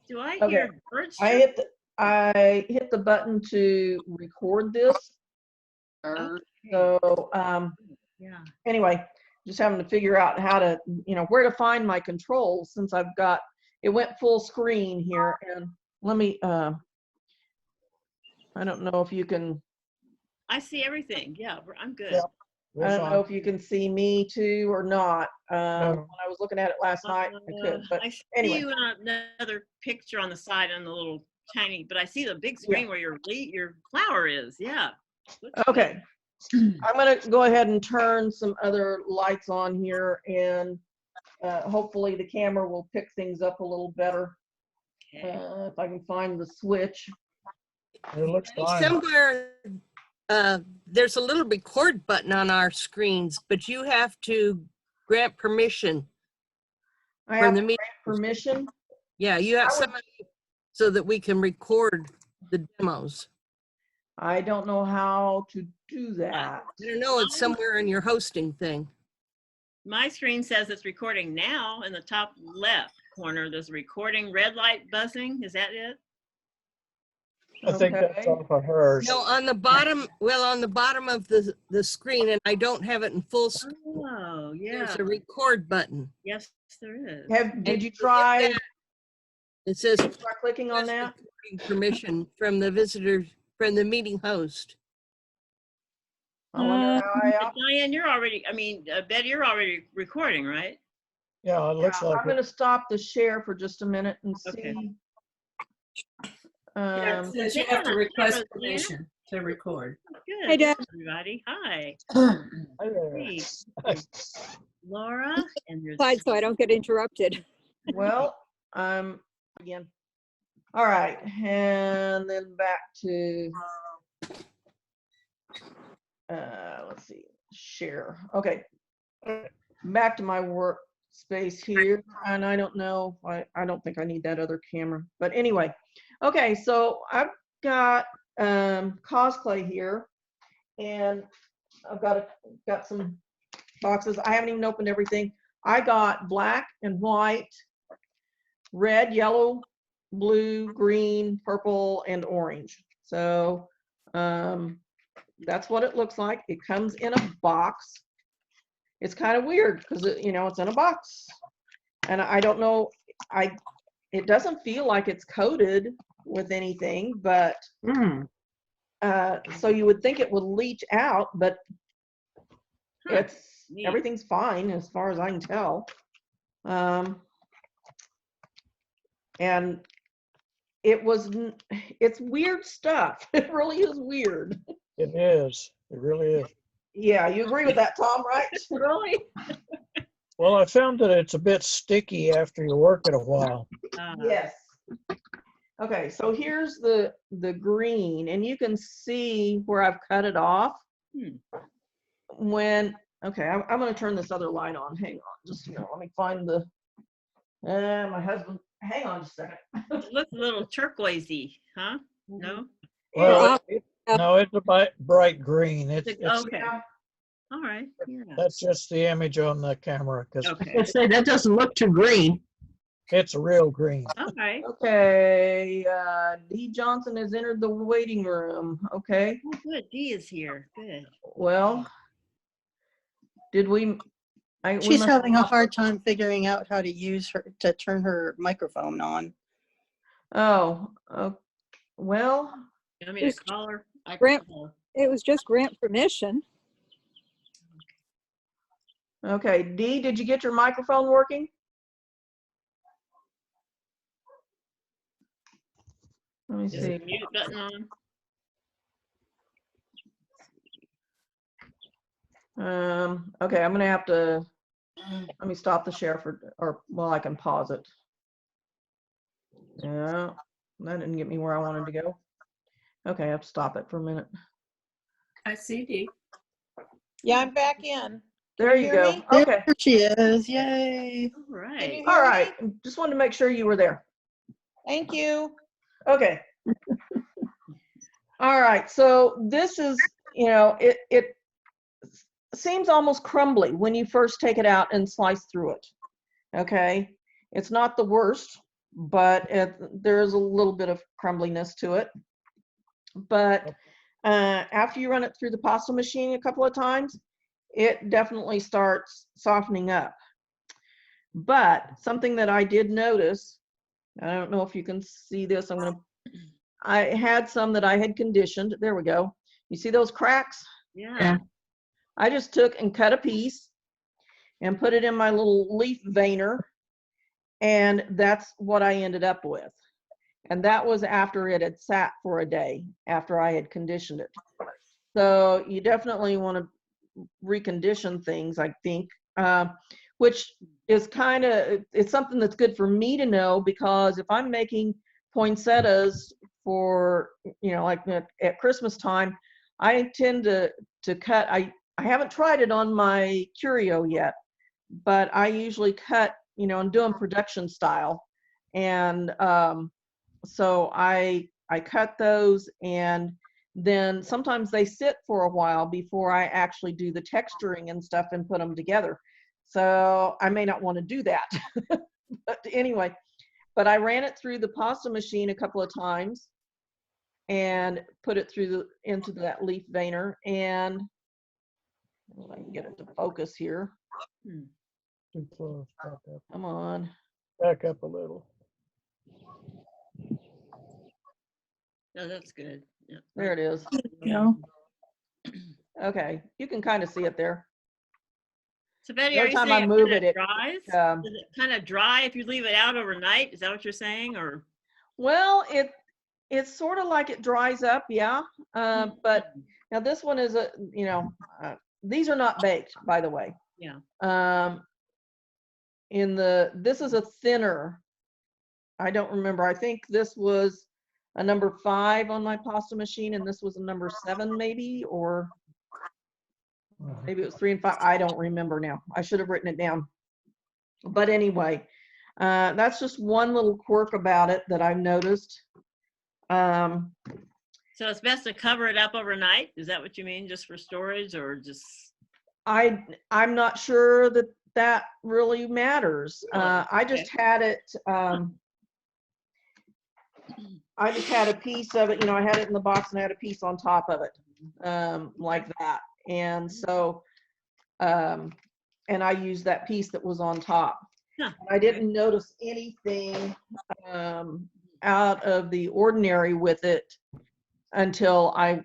Do I Okay. hear birds? I hit the button to record this. Okay. So Yeah. anyway, just having to figure out how to, where to find my controls since I've got, it went full screen here. And let me, I don't know if you can. I see everything. Yeah, I'm good. Yeah. I don't know if you can see me too or not. When I was looking at it last night, I could, but I see anyway. you another picture on the side on the little tiny, but I see the big screen where your flower is. Yeah. Okay. I'm going to go ahead and turn some other lights on here, and hopefully the camera will pick things up a little better. Okay. If I can find the switch. It looks fine. Somewhere there's a little record button on our screens, but you have to grant permission. I have to grant permission. Yeah, you have somebody so that we can record the demos. I don't know how to do that. I don't know, it's somewhere in your hosting thing. My screen says it's recording now. In the top left corner, there's a recording red light buzzing. Is that it? I think that's off of hers. No, on the bottom, on the bottom of the screen, and I don't have it in full screen. Oh, yeah. There's a record button. Yes, there is. Did you try? It says start clicking on that. Permission from the visitor, from the meeting host. I wonder how Diane, you're already, Betty, you're already recording, right? Yeah, it looks like I'm going to stop the share for just a minute and see. Okay. It says you have to request permission to record. Good. Hi, Deb. Everybody. Hi. Hey. Laura, and there's Slide so I don't get interrupted. Well, again. All right, and then back to, let's see, share. Okay, back to my workspace here, and I don't know, I don't think I need that other camera, but anyway. Okay, so I've got Cosclay here, and I've got some boxes. I haven't even opened everything. I got black and white, red, yellow, blue, green, purple, and orange. So that's what it looks like. It comes in a box. It's kind of weird because it's in a box, and I don't know. It doesn't feel like it's coated with anything, but so you would think it would leach out, but everything's fine as far as I can tell. And it's weird stuff. It really is weird. It is. It really is. Yeah, you agree with that, Tom, right? Really? Well, I found that it's a bit sticky after you work it a while. Yes. Okay, so here's the green, and you can see where I've cut it off. Okay, I'm going to turn this other light on. Hang on, just let me find my husband. Hang on just a second. It looks a little turquoisey, huh? No? Well, no, it's a bright green. It's okay. All right. Yeah. That's just the image on the camera because Say that doesn't look too green. it's a real green. All right. Okay, D. Johnson has entered the waiting room. Okay. Oh, good. Dee is here. Good. Well, did we? She's having a hard time figuring out how to turn her microphone on. Oh, well. You want me to call her? It was just grant permission. Okay, Dee, did you get your microphone working? Let me Is see. the mute button on? Okay, I'm gonna have to, let me stop the share I can pause it. Yeah, that didn't get me where I wanted to go. Okay, I have to stop it for a minute. I see Dee. Yeah, I'm back in. There you go. There Okay. she is. Yay. All right. All right. Just wanted to make sure you were there. Thank you. Okay. All right. So this is, it seems almost crumbly when you first take it out and slice through it. Okay. It's not the worst, but there's a little bit of crumbliness to it. But after you run it through the pasta machine a couple of times, it definitely starts softening up. But something that I did notice, I don't know if you can see this, I had some that I had conditioned. There we go. You see those cracks? Yeah. I just took and cut a piece and put it in my little leaf veiner, and that's what I ended up with. And that was after it had sat for a day, after I had conditioned it. So you definitely want to recondition things, I think, which is it's something that's good for me to know, because if I'm making poinsettias for, like at Christmas time, I tend to cut, I haven't tried it on my curio yet, but I usually cut, and do them production style. And so I cut those, and then sometimes they sit for a while before I actually do the texturing and stuff and put them together. So I may not want to do that. But anyway, but I ran it through the pasta machine a couple of times and put it through into that leaf veiner, and I can get it to focus here. Too close. Back up. Come on. Back up a little. No, that's good. Yeah. There it is. Yeah. Okay, you can kind of see it there. So Betty, are Every you time saying I it move kind it, of dries? um, Does it kind of dry if you leave it out overnight? Is that what you're saying? Or Well, it's sort of like it dries up, yeah. But now this one is these are not baked, by the way. yeah. This is a thinner. I don't remember. I think this was a number 5 on my pasta machine, and this was a number 7 maybe, or maybe it was 3 and 5. I don't remember now. I should have written it down. But anyway, that's just one little quirk about it that I've noticed. So it's best to cover it up overnight. Is that what you mean, just for storage, or just? I'm not sure that really matters. I just had it. I just had a piece of it. I had it in the box and I had a piece on top of it, like that. And so, and I used that piece that was on top. Huh. I didn't notice anything out of the ordinary with it until I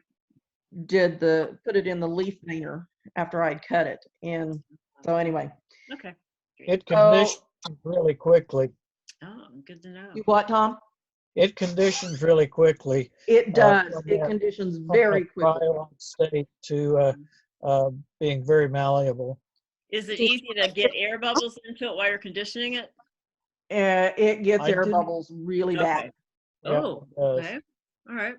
put it in the leaf veiner after I'd cut it. And so anyway. Okay. It conditions really quickly. Oh, good to know. You what, Tom? It conditions really quickly. It does. from It that- conditions from very that quickly. cryo state to being very malleable. Is it easy to get air bubbles into it while you're conditioning it? It gets I air didn't- bubbles really bad. Yeah, Oh, it does. okay. All right.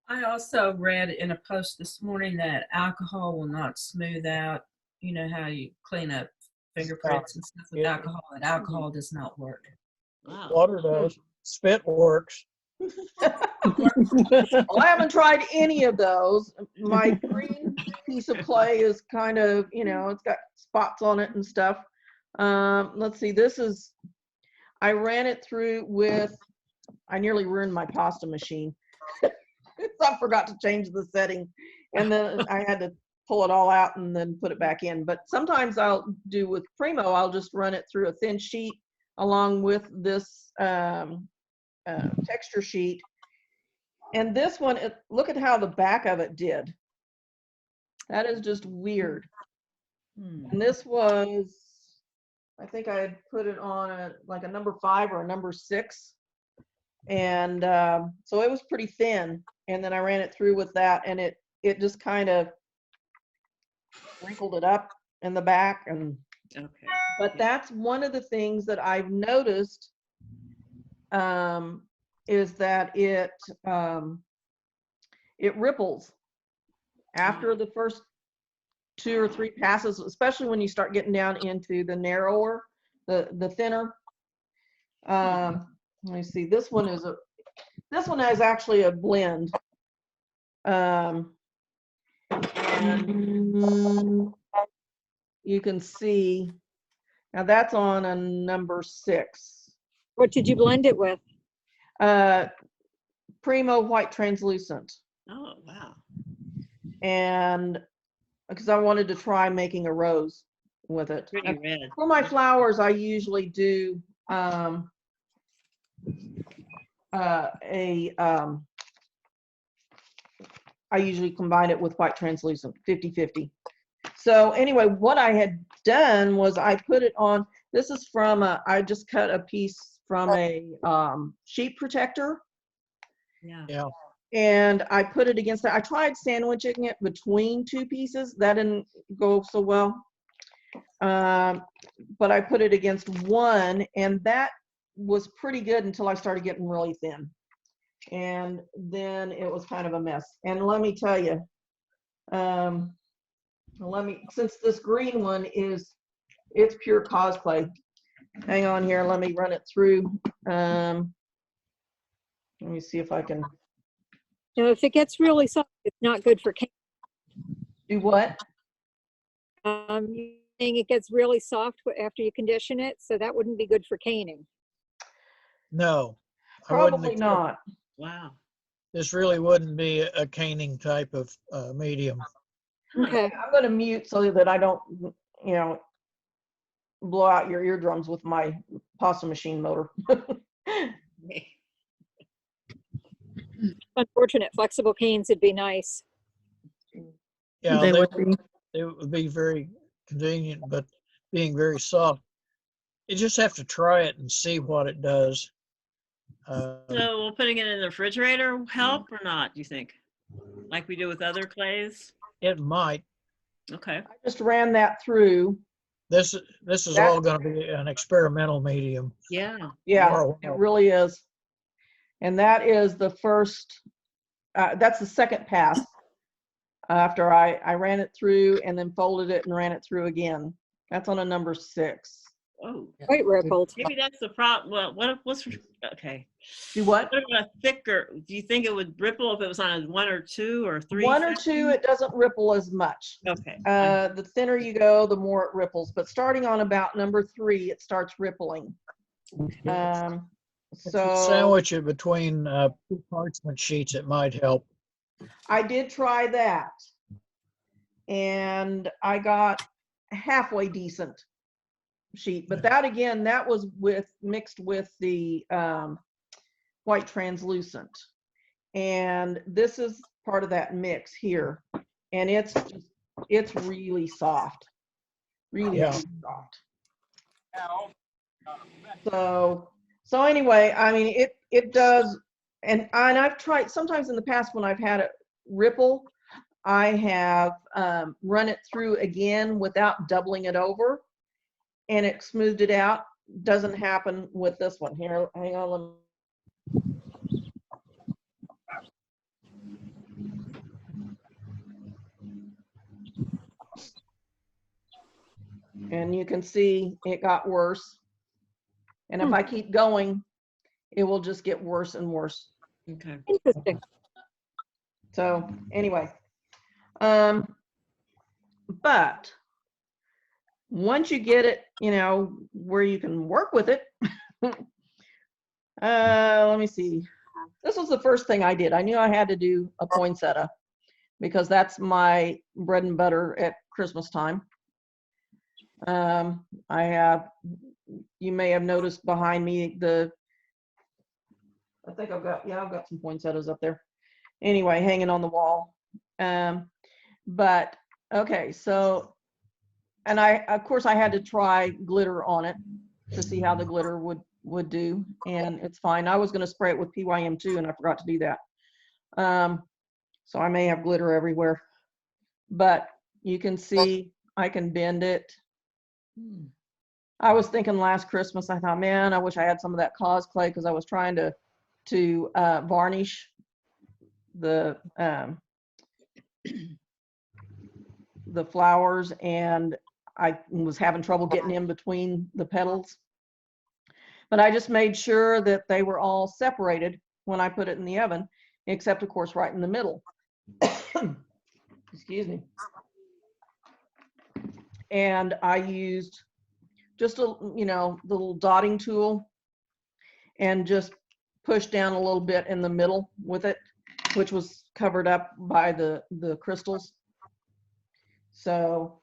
I also read in a post this morning that alcohol will not smooth out. You know how you clean up fingerprints and stuff with Yeah. alcohol, and alcohol does not work. Wow. Water does. Spit works. Well, I haven't tried any of those. My green piece of clay is kind of, it's got spots on it and stuff. Let's see, I ran it through with, I nearly ruined my pasta machine. I forgot to change the setting, and then I had to pull it all out and then put it back in. But sometimes I'll do with Primo, I'll just run it through a thin sheet along with this texture sheet. And this one, look at how the back of it did. That is just weird. And this was, I think I had put it on like a number 5 or a number 6. And so it was pretty thin. And then I ran it through with that, and it just kind of wrinkled it up in the back. And Okay. but that's one of the things that I've noticed, is that it ripples after the first 2 or 3 passes, especially when you start getting down into the narrower, the thinner. Let me see. This one is actually a blend. And you can see now that's on a number 6. What did you blend it with? Primo white translucent. Oh, wow. And because I wanted to try making a rose with it. Pretty red. For my flowers, I usually do I usually combine it with white translucent, 50-50. So anyway, what I had done was I put it on, this is from I just cut a piece from a sheet protector, Yeah. Yeah. and I put it against that. I tried sandwiching it between two pieces. That didn't go so well. But I put it against one, and that was pretty good until I started getting really thin. And then it was kind of a mess. And let me tell you, since this green one it's pure Cosclay. Hang on here, let me run it through. Let me see if I can You know, if it gets really soft, it's not good for caning. do what? You're saying it gets really soft after you condition it, so that wouldn't be good for caning. No, I wouldn't Probably expect- not. Wow. This really wouldn't be a caning type of medium. Okay. I'm going to mute so that I don't, blow out your eardrums with my pasta machine motor. Unfortunate. Flexible canes would be nice. Yeah, They they would be. would be very convenient, but being very soft, you just have to try it and see what it does. So will putting it in the refrigerator help or not, do you think? Like we do with other clays? It might. Okay. I just ran that through. This is all going to be an experimental medium. Yeah. Yeah, for a it while. really is. And that is the first, that's the second pass after I ran it through and then folded it and ran it through again. That's on a number 6. Oh, Quite rippled. maybe that's the problem. Well, what's okay? Do what? What about thicker? Do you think it would ripple if it was on a 1 or 2 or 3? 1 or 2, it doesn't ripple as much. Okay. The thinner you go, the more it ripples. But starting on about number 3, it starts rippling. If you So sandwich it between 2 parchment sheets, it might help. I did try that, and I got halfway decent sheet. But that again, that was mixed with the white translucent, and this is part of that mix here, and it's really soft, really soft. So anyway, I mean it does, and I've tried sometimes in the past when I've had it ripple, I have run it through again without doubling it over, and it smoothed it out. Doesn't happen with this one here. Hang on, let me. And you can see it got worse. And if I keep going, it will just get worse and worse. Okay. Interesting. So anyway, but once you get it, where you can work with it, let me see. This was the first thing I did. I knew I had to do a poinsettia because that's my bread and butter at Christmas time. You may have noticed behind me I think I've got some poinsettias up there. Anyway, hanging on the wall. But okay, so, and of course I had to try glitter on it to see how the glitter would do, and it's fine. I was going to spray it with PYM too, and I forgot to do that. So I may have glitter everywhere, but you can see I can bend it. I was thinking last Christmas, I thought, man, I wish I had some of that Cosclay because I was trying to varnish the flowers, and I was having trouble getting in between the petals. But I just made sure that they were all separated when I put it in the oven, except of course right in the middle. Excuse me. And I used just the little dotting tool, and just push down a little bit in the middle with it, which was covered up by the crystals. So,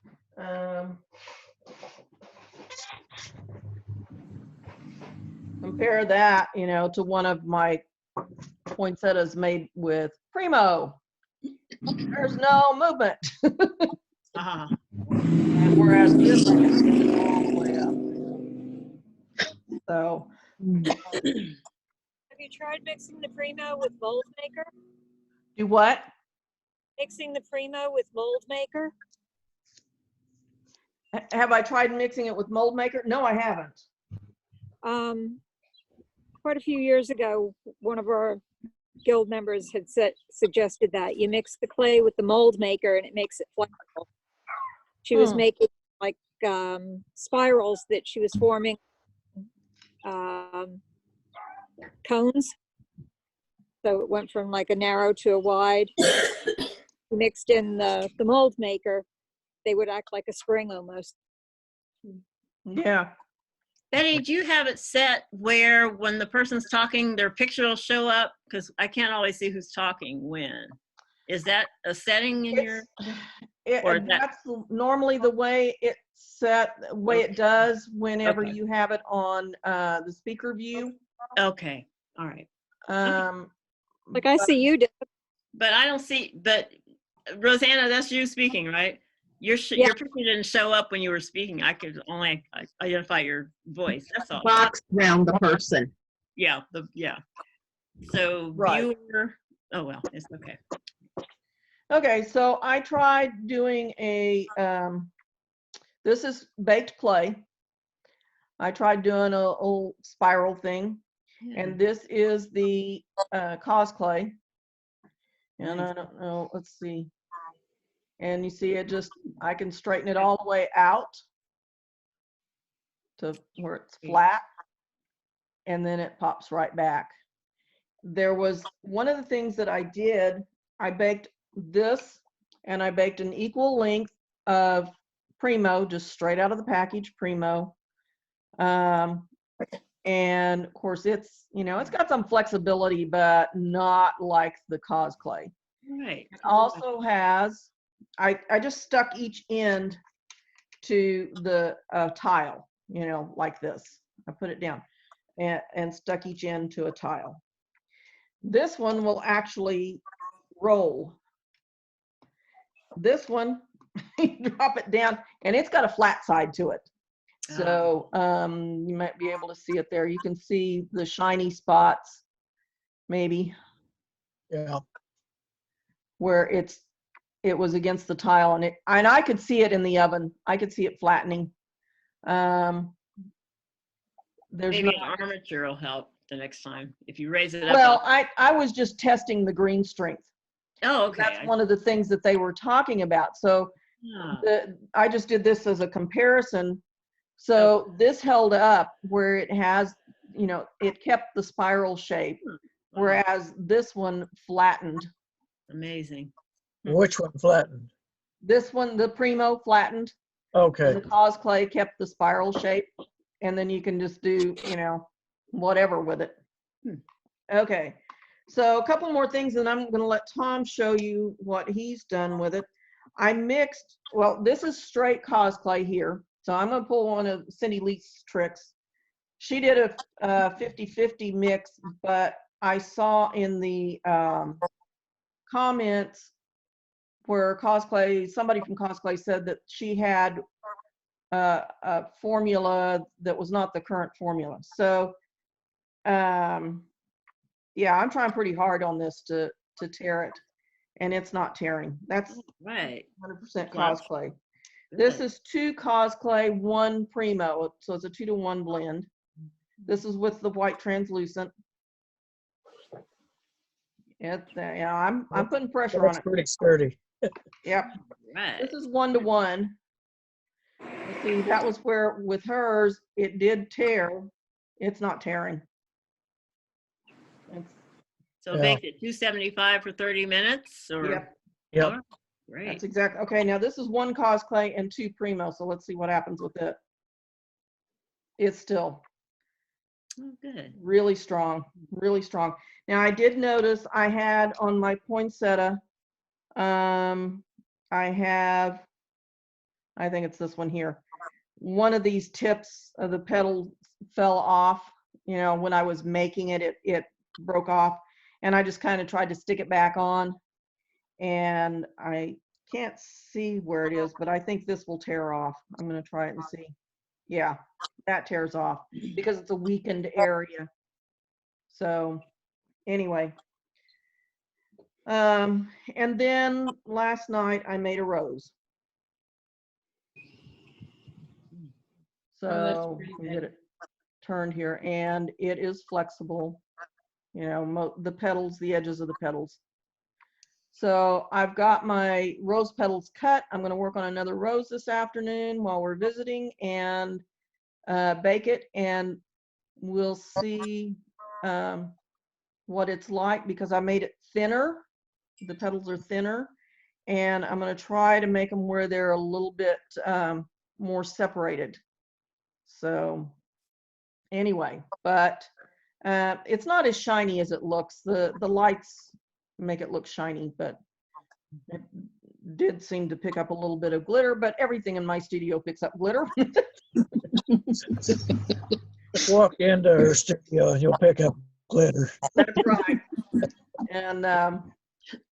compare that, you know, to one of my poinsettias made with Primo. There's no movement. Uh-huh. Whereas this, I can get it all the way up. So, Have you tried mixing the Primo with mold maker? do what? Mixing the Primo with mold maker? Have I tried mixing it with mold maker? No, I haven't. Quite a few years ago, one of our guild members had suggested that you mix the clay with the mold maker and it makes it flexible. She was making like spirals that she was forming cones. So it went from like a narrow to a wide. Mixed in the mold maker, they would act like a spring almost. Yeah. Betty, do you have it set where when the person's talking, their picture will show up? Because I can't always see who's talking when. Is that a setting in your? Or is that- That's normally the way it's set, the way it does whenever Okay. you have it on the speaker view. Okay, all right. Like I see you do. But I don't see, but Rosanna, that's you speaking, right? Your Yeah. picture didn't show up when you were speaking. I could only identify your voice, that's all. Box around the person. Yeah, So Right. viewer, oh well, it's okay. Okay, so I tried doing a, this is baked clay. I tried doing a old spiral thing, and this is the Cosclay. And I don't know, let's see. And you see it just, I can straighten it all the way out to where it's flat, and then it pops right back. There was one of the things that I did, I baked this, and I baked an equal length of Primo, just straight out of the package, Primo. And of course it's, you know, it's got some flexibility, but not like the Cosclay. Right. It also has, I just stuck each end to the tile, you know, like this. I put it down and stuck each end to a tile. This one will actually roll. This one, you drop it down, and it's got a flat side to it. So you might be able to see it there. You can see the shiny spots, maybe. Yeah. Where it was against the tile, and I could see it in the oven. I could see it flattening. There's Maybe no, an armature will help the next time if you raise it up. well, I was just testing the green strength. Oh, okay. That's one of the things that they were talking about. So I just did this as a comparison. So this held up where it has, you know, it kept the spiral shape, whereas this one flattened. Amazing. Which one flattened? This one, the Primo, flattened. Okay. The Cosclay kept the spiral shape, and then you can just do, you know, whatever with it. Okay, so a couple more things, and I'm going to let Tom show you what he's done with it. I mixed, well, this is straight Cosclay here, so I'm going to pull one of Cindy Lee's tricks. She did a 50-50 mix, but I saw in the comments where Cosclay, somebody from Cosclay said that she had a formula that was not the current formula. So, yeah, I'm trying pretty hard on this to tear it, and it's not tearing. That's right. 100% Cosclay. This is 2 Cosclay, 1 Primo, so it's a 2-to-1 blend. This is with the white translucent. Yeah, I'm putting pressure on That's it. pretty sturdy. Yep. Right. This is 1-to-1. Let's see, that was where with hers it did tear. It's not tearing. So Yeah. baked at 275 for 30 minutes, or? Yep, Yep. Oh, great. that's exactly. Okay, now this is 1 Cosclay and 2 Primo, so let's see what happens with it. It's still. Oh, good. Really strong, really strong. Now I did notice I had on my poinsettia, I have, I think it's this one here. One of these tips of the petal fell off, you know, when I was making it, it broke off, and I just kind of tried to stick it back on, and I can't see where it is, but I think this will tear off. I'm going to try it and see. Yeah, that tears off because it's a weakened area. So anyway, and then last night I made a rose. So pretty let me good. get it turned here, and it is flexible. You know, the petals, the edges of the petals. So I've got my rose petals cut. I'm going to work on another rose this afternoon while we're visiting and bake it, and we'll see what it's like because I made it thinner. The petals are thinner, and I'm going to try to make them where they're a little bit more separated. So anyway, but it's not as shiny as it looks. The lights make it look shiny, but it did seem to pick up a little bit of glitter, but everything in my studio picks up glitter. Walk into her studio and you'll pick up glitter. That's right. And I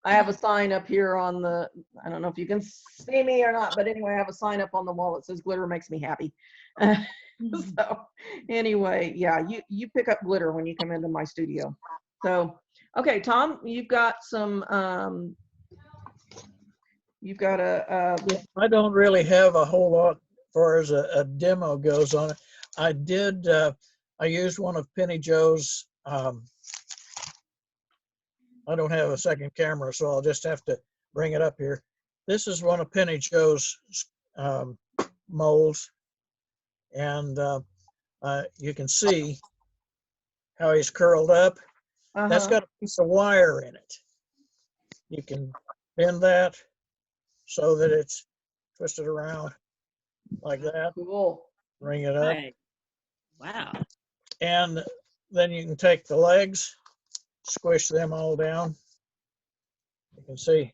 have a sign up here on the, I don't know if you can see me or not, but anyway, I have a sign up on the wall that says glitter makes me happy. So anyway, yeah, you pick up glitter when you come into my studio. So, okay, Tom, you've got some, you've got a I don't really have a whole lot as far as a demo goes on it. I did, I used one of Penny Joe's, I don't have a second camera, so I'll just have to bring it up here. This is one of Penny Joe's molds, and you can see how he's curled up. That's got a piece of wire in it. You can bend that so that it's twisted around like that. cool. Bring it up. Right. Wow. And then you can take the legs, squish them all down. You can see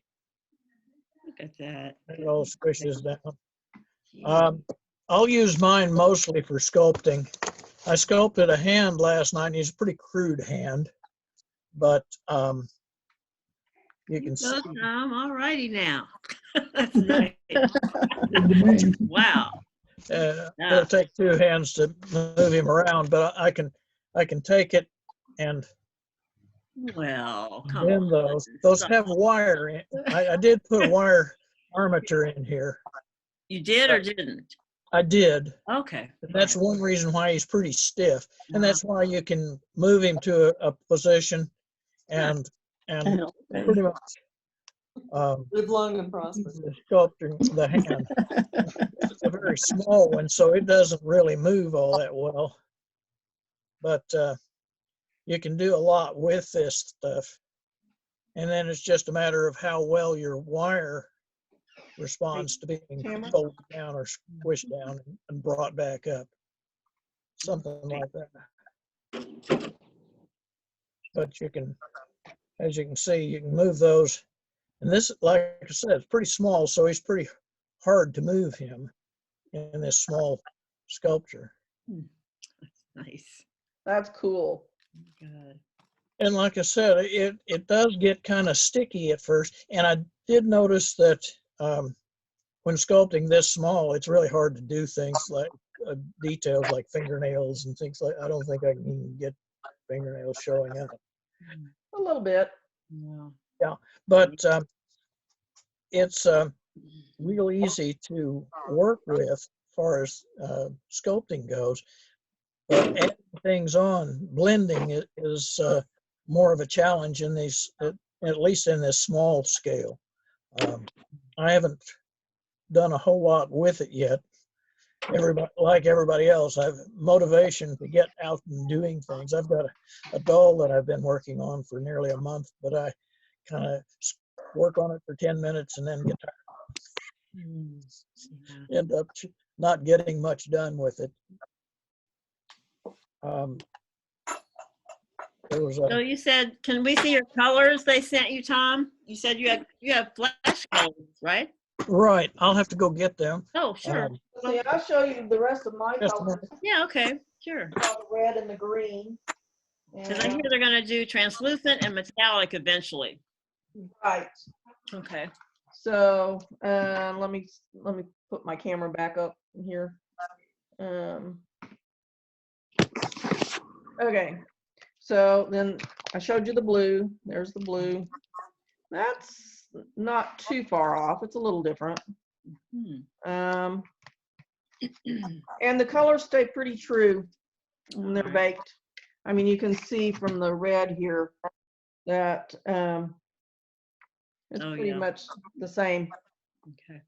Look at that. it all squishes down. I'll use mine mostly for sculpting. I sculpted a hand last night, and he's a pretty crude hand, but you can see. Tom, all righty now. That's nice. Wow. It'll take two hands to move him around, but I can take it and Well, come bend on. those. Those have wire in. I did put wire armature in here. You did or didn't? I did. Okay. That's one reason why he's pretty stiff, and that's why you can move him to a position and pretty much Live long and prosper. sculpting the hand. It's a very small one, so it doesn't really move all that well. But you can do a lot with this stuff. And then it's just a matter of how well your wire responds to being folded down or squished down and brought back up. Something like that. But you can, as you can see, you can move those. And this, like I said, it's pretty small, so it's pretty hard to move him in this small sculpture. Nice. That's cool. Good. And like I said, it does get kind of sticky at first. And I did notice that when sculpting this small, it's really hard to do things like details like fingernails and things like. I don't think I can even get fingernails showing up. A little bit. Yeah, but it's real easy to work with as far as sculpting goes. But adding things on, blending is more of a challenge in these, at least in this small scale. I haven't done a whole lot with it yet. Like everybody else, I have motivation to get out and doing things. I've got a doll that I've been working on for nearly a month, but I kind of work on it for 10 minutes and then get tired. End up not getting much done with it. There was So a, you said, can we see your colors they sent you, Tom? You said you have flash colors, right? right, I'll have to go get them. Oh, sure. See, I'll show you the rest of my Just a colors, minute. Yeah, okay, sure. the red and the green. Because I hear And- they're gonna do translucent and metallic eventually. Right. Okay. So let me put my camera back up here. Okay. So then I showed you the blue. There's the blue. That's not too far off. It's a little different. Hmm. And the colors stay pretty true when they're Alright. baked. I mean, you can see from the red here that it's Oh, pretty yeah. much the same. Okay.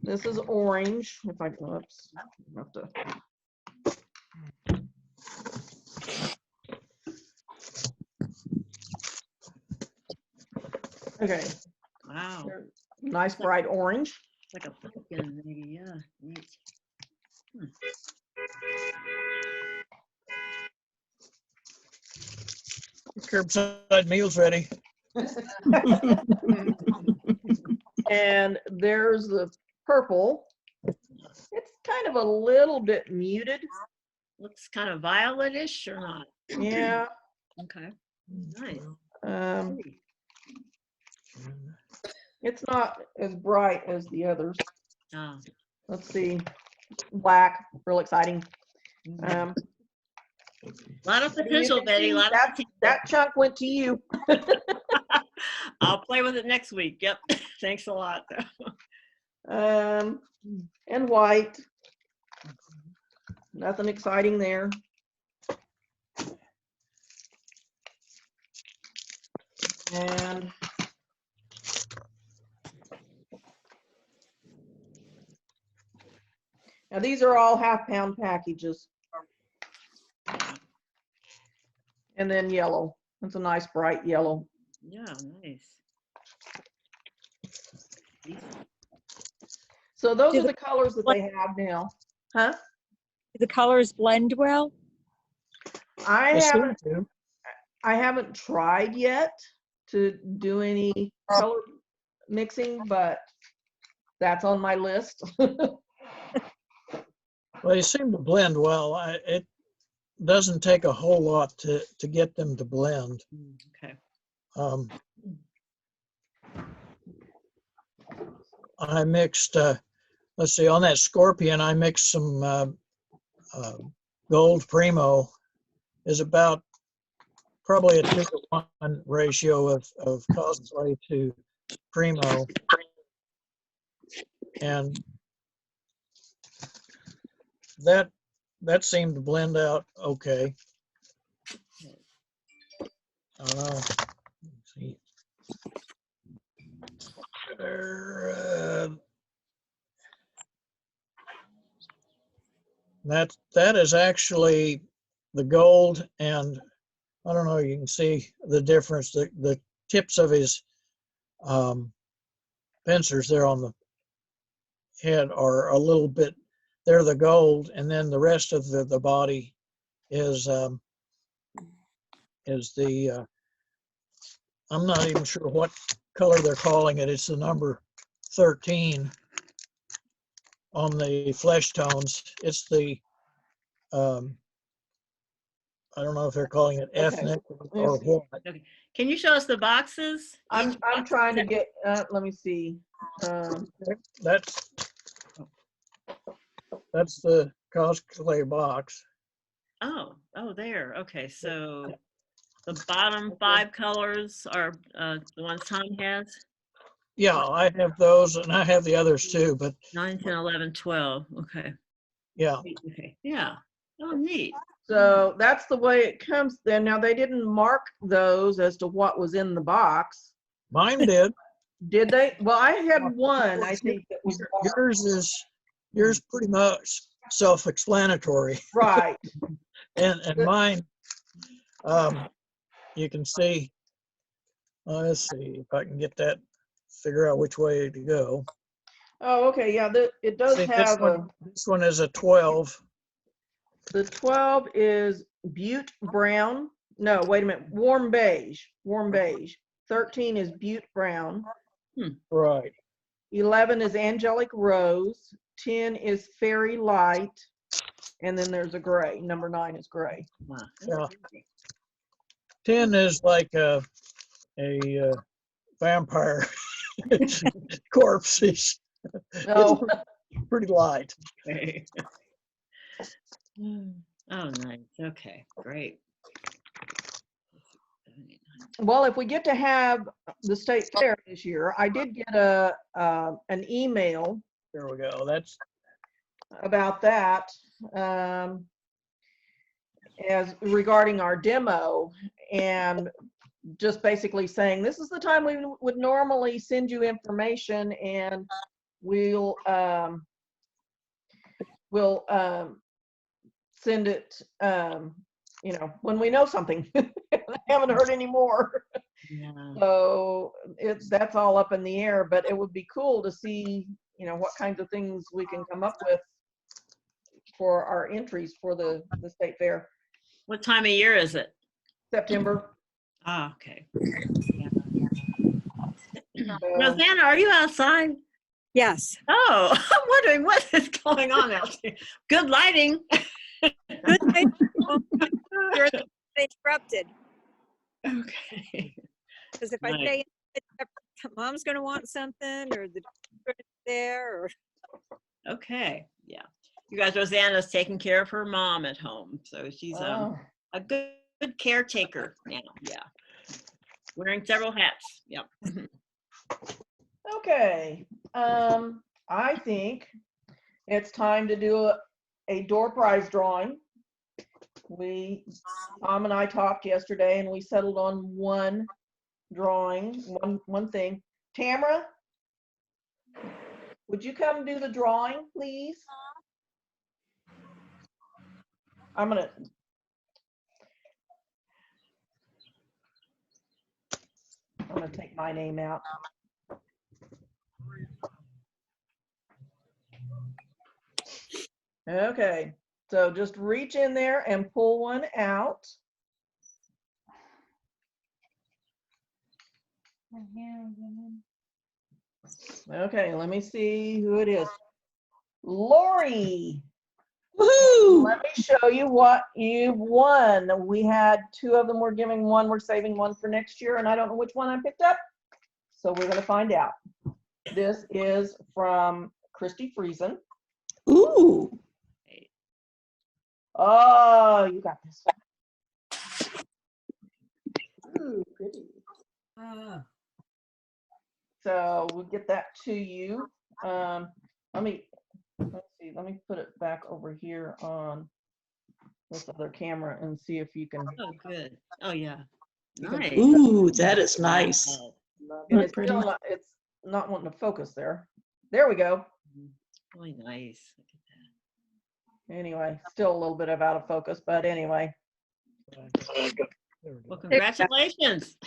This is orange. If I can, oops, I have to. Okay, Wow. they're nice bright orange. Like a pumpkin, maybe. Yeah. Neat. Curbside meals ready. And there's the purple. It's kind of a little bit muted. Looks kind of violetish or not? Yeah. Okay. Nice. It's not as bright as the others. Oh. Let's see. Black, real exciting. A lot of potential, You can Betty. A see lot of that, potential. that chunk went to you. I'll play with it next week. Yep. Thanks a lot. And white. Nothing exciting there. And now these are all half-pound packages. And then yellow. It's a nice bright yellow. Yeah, nice. So those Do are the colors that they have now. Huh? Do the colors blend well? I They seem haven't to. I haven't tried yet to do any color mixing, but that's on my list. Well, they seem to blend well. It doesn't take a whole lot to get them to blend. Okay. I mixed, let's see, on that Scorpion, I mixed some Gold Primo. Is about probably a 2-to-1 ratio of Cosclay to Primo. And that seemed to blend out okay. I don't know. Let's see. That is actually the gold, and I don't know, you can see the difference. The tips of his pincers there on the head are a little bit, they're the gold, and then the rest of the body is the, I'm not even sure what color they're calling it. It's the number 13 on the flesh tones. It's the, I don't know if they're calling it ethnic or what. Okay. Can you show us the boxes? I'm Each box? trying to get, let me see. That's the Cosclay box. Oh, there. Okay, so the bottom 5 colors are the ones Tom has. Yeah, I have those and I have the others too, but 9, 10, 11, 12. Okay. yeah. Okay. Yeah. Oh, neat. So that's the way it comes then. Now they didn't mark those as to what was in the box. Mine did. Did they? Well, I had one, I think that was marked. Yours pretty much self-explanatory. Right. And mine, you can see, let's see if I can get that, figure out which way to go. Oh, okay. Yeah, it does See, have this one is a 12. the 12 is Butte Brown, no, wait a minute, warm beige, warm beige. 13 is butte brown. Right. 11 is angelic rose. 10 is fairy light. And then there's a gray. Number 9 is gray. Wow. Yeah. 10 is like a vampire corpse. No, It's pretty light. Okay. Oh, nice. Okay, great. well, if we get to have the state fair this year, I did get an email There we go. That's about that, as regarding our demo, and just basically saying this is the time we would normally send you information, and we'll send it, when we know something. I haven't heard any more. Yeah. So that's all up in the air, but it would be cool to see, what kinds of things we can come up with for our entries for the state fair. What time of year is it? September. Ah, okay. So- Rosanna, are you outside? Yes. Oh, I'm wondering what is going on out there. Good lighting. Good night. You're interrupted, Okay. because if I Right. say mom's gonna want something, or the there, or Okay. Yeah. You guys, Rosanna's taking care of her mom at home. So she's Oh. a good caretaker now. Yeah. Wearing several hats. Yep. Okay, I think it's time to do a door prize drawing. Tom and I talked yesterday, and we settled on one drawing, one thing. Tamara, would you come do the drawing, please? I'm gonna take my name out. Okay, so just reach in there and pull one out. Okay, let me see who it is. Lori. Woohoo! Let me show you what you've won. We had 2 of them. We're giving one. We're saving one for next year, and I don't know which one I picked up. So we're going to find out. This is from Christy Friesen. Ooh. Oh, you got this. Ooh, pretty. So we'll get that to you. Let's see. Let me put it back over here on this other camera and see if you can. Oh, good. Oh, yeah. You can- Nice. Ooh, that is nice. Wow. And Look it's pretty. still it's not wanting to focus there. There we go. Really nice. Look at that. Anyway, still a little bit of out of focus, but anyway. there we Well, go. congratulations.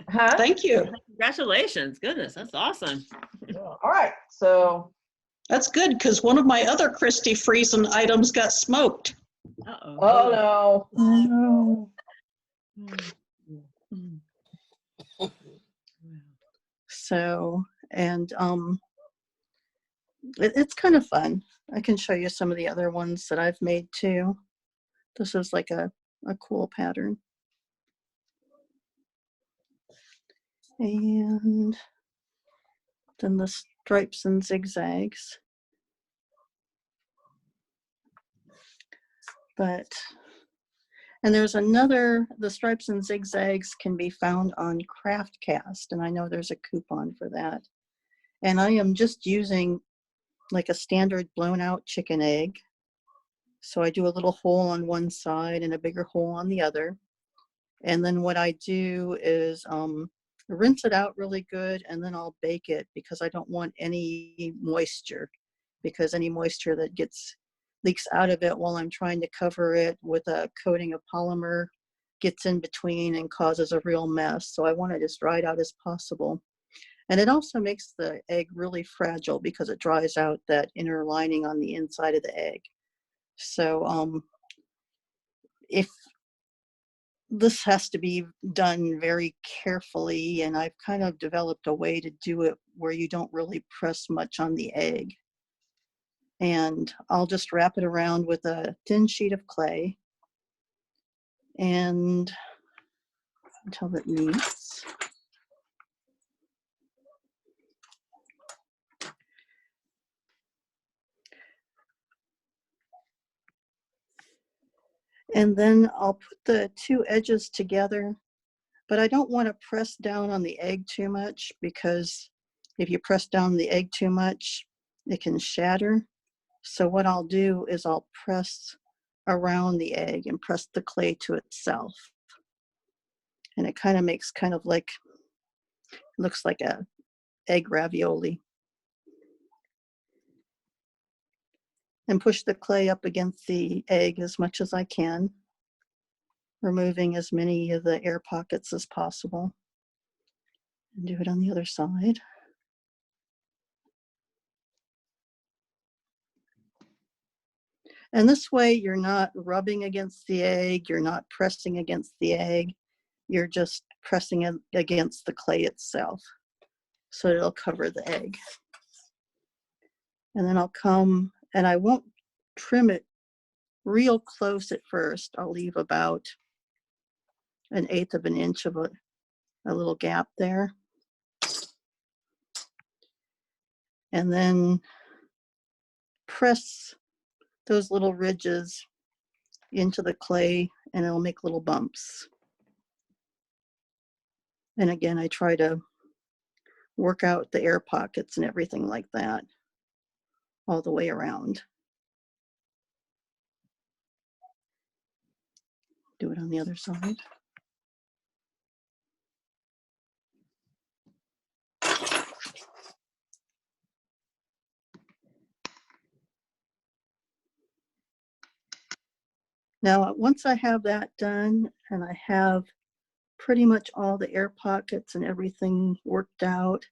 Huh? Thank you. Congratulations. Goodness, that's awesome. Yeah. All right. So, That's good, because one of my other Christy Friesen items got smoked. Uh-oh. oh no. Oh, Mm. so, and it's kind of fun. I can show you some of the other ones that I've made too. This is like a cool pattern. And then the stripes and zigzags. And there's another, the stripes and zigzags can be found on CraftCast, and I know there's a coupon for that. And I am just using like a standard blown out chicken egg. So I do a little hole on one side and a bigger hole on the other. And then what I do is rinse it out really good, and then I'll bake it, because I don't want any moisture, because any moisture that leaks out of it while I'm trying to cover it with a coating of polymer gets in between and causes a real mess. So I want it as dried out as possible. And it also makes the egg really fragile, because it dries out that inner lining on the inside of the egg. So if this has to be done very carefully, and I've kind of developed a way to do it where you don't really press much on the egg. And I'll just wrap it around with a thin sheet of clay and until it meets. And then I'll put the two edges together, but I don't want to press down on the egg too much, because if you press down the egg too much, it can shatter. So what I'll do is I'll press around the egg and press the clay to itself. And it kind of makes kind of like, looks like a egg ravioli. And push the clay up against the egg as much as I can, removing as many of the air pockets as possible. And do it on the other side. And this way you're not rubbing against the egg, you're not pressing against the egg, you're just pressing it against the clay itself. So it'll cover the egg. And then I'll come, and I won't trim it real close at first. I'll leave about 1/8 of an inch of a little gap there. And then press those little ridges into the clay, and it'll make little bumps. And again, I try to work out the air pockets and everything like that all the way around. Do it on the other side. Now, once I have that done and I have pretty much all the air pockets and everything worked out,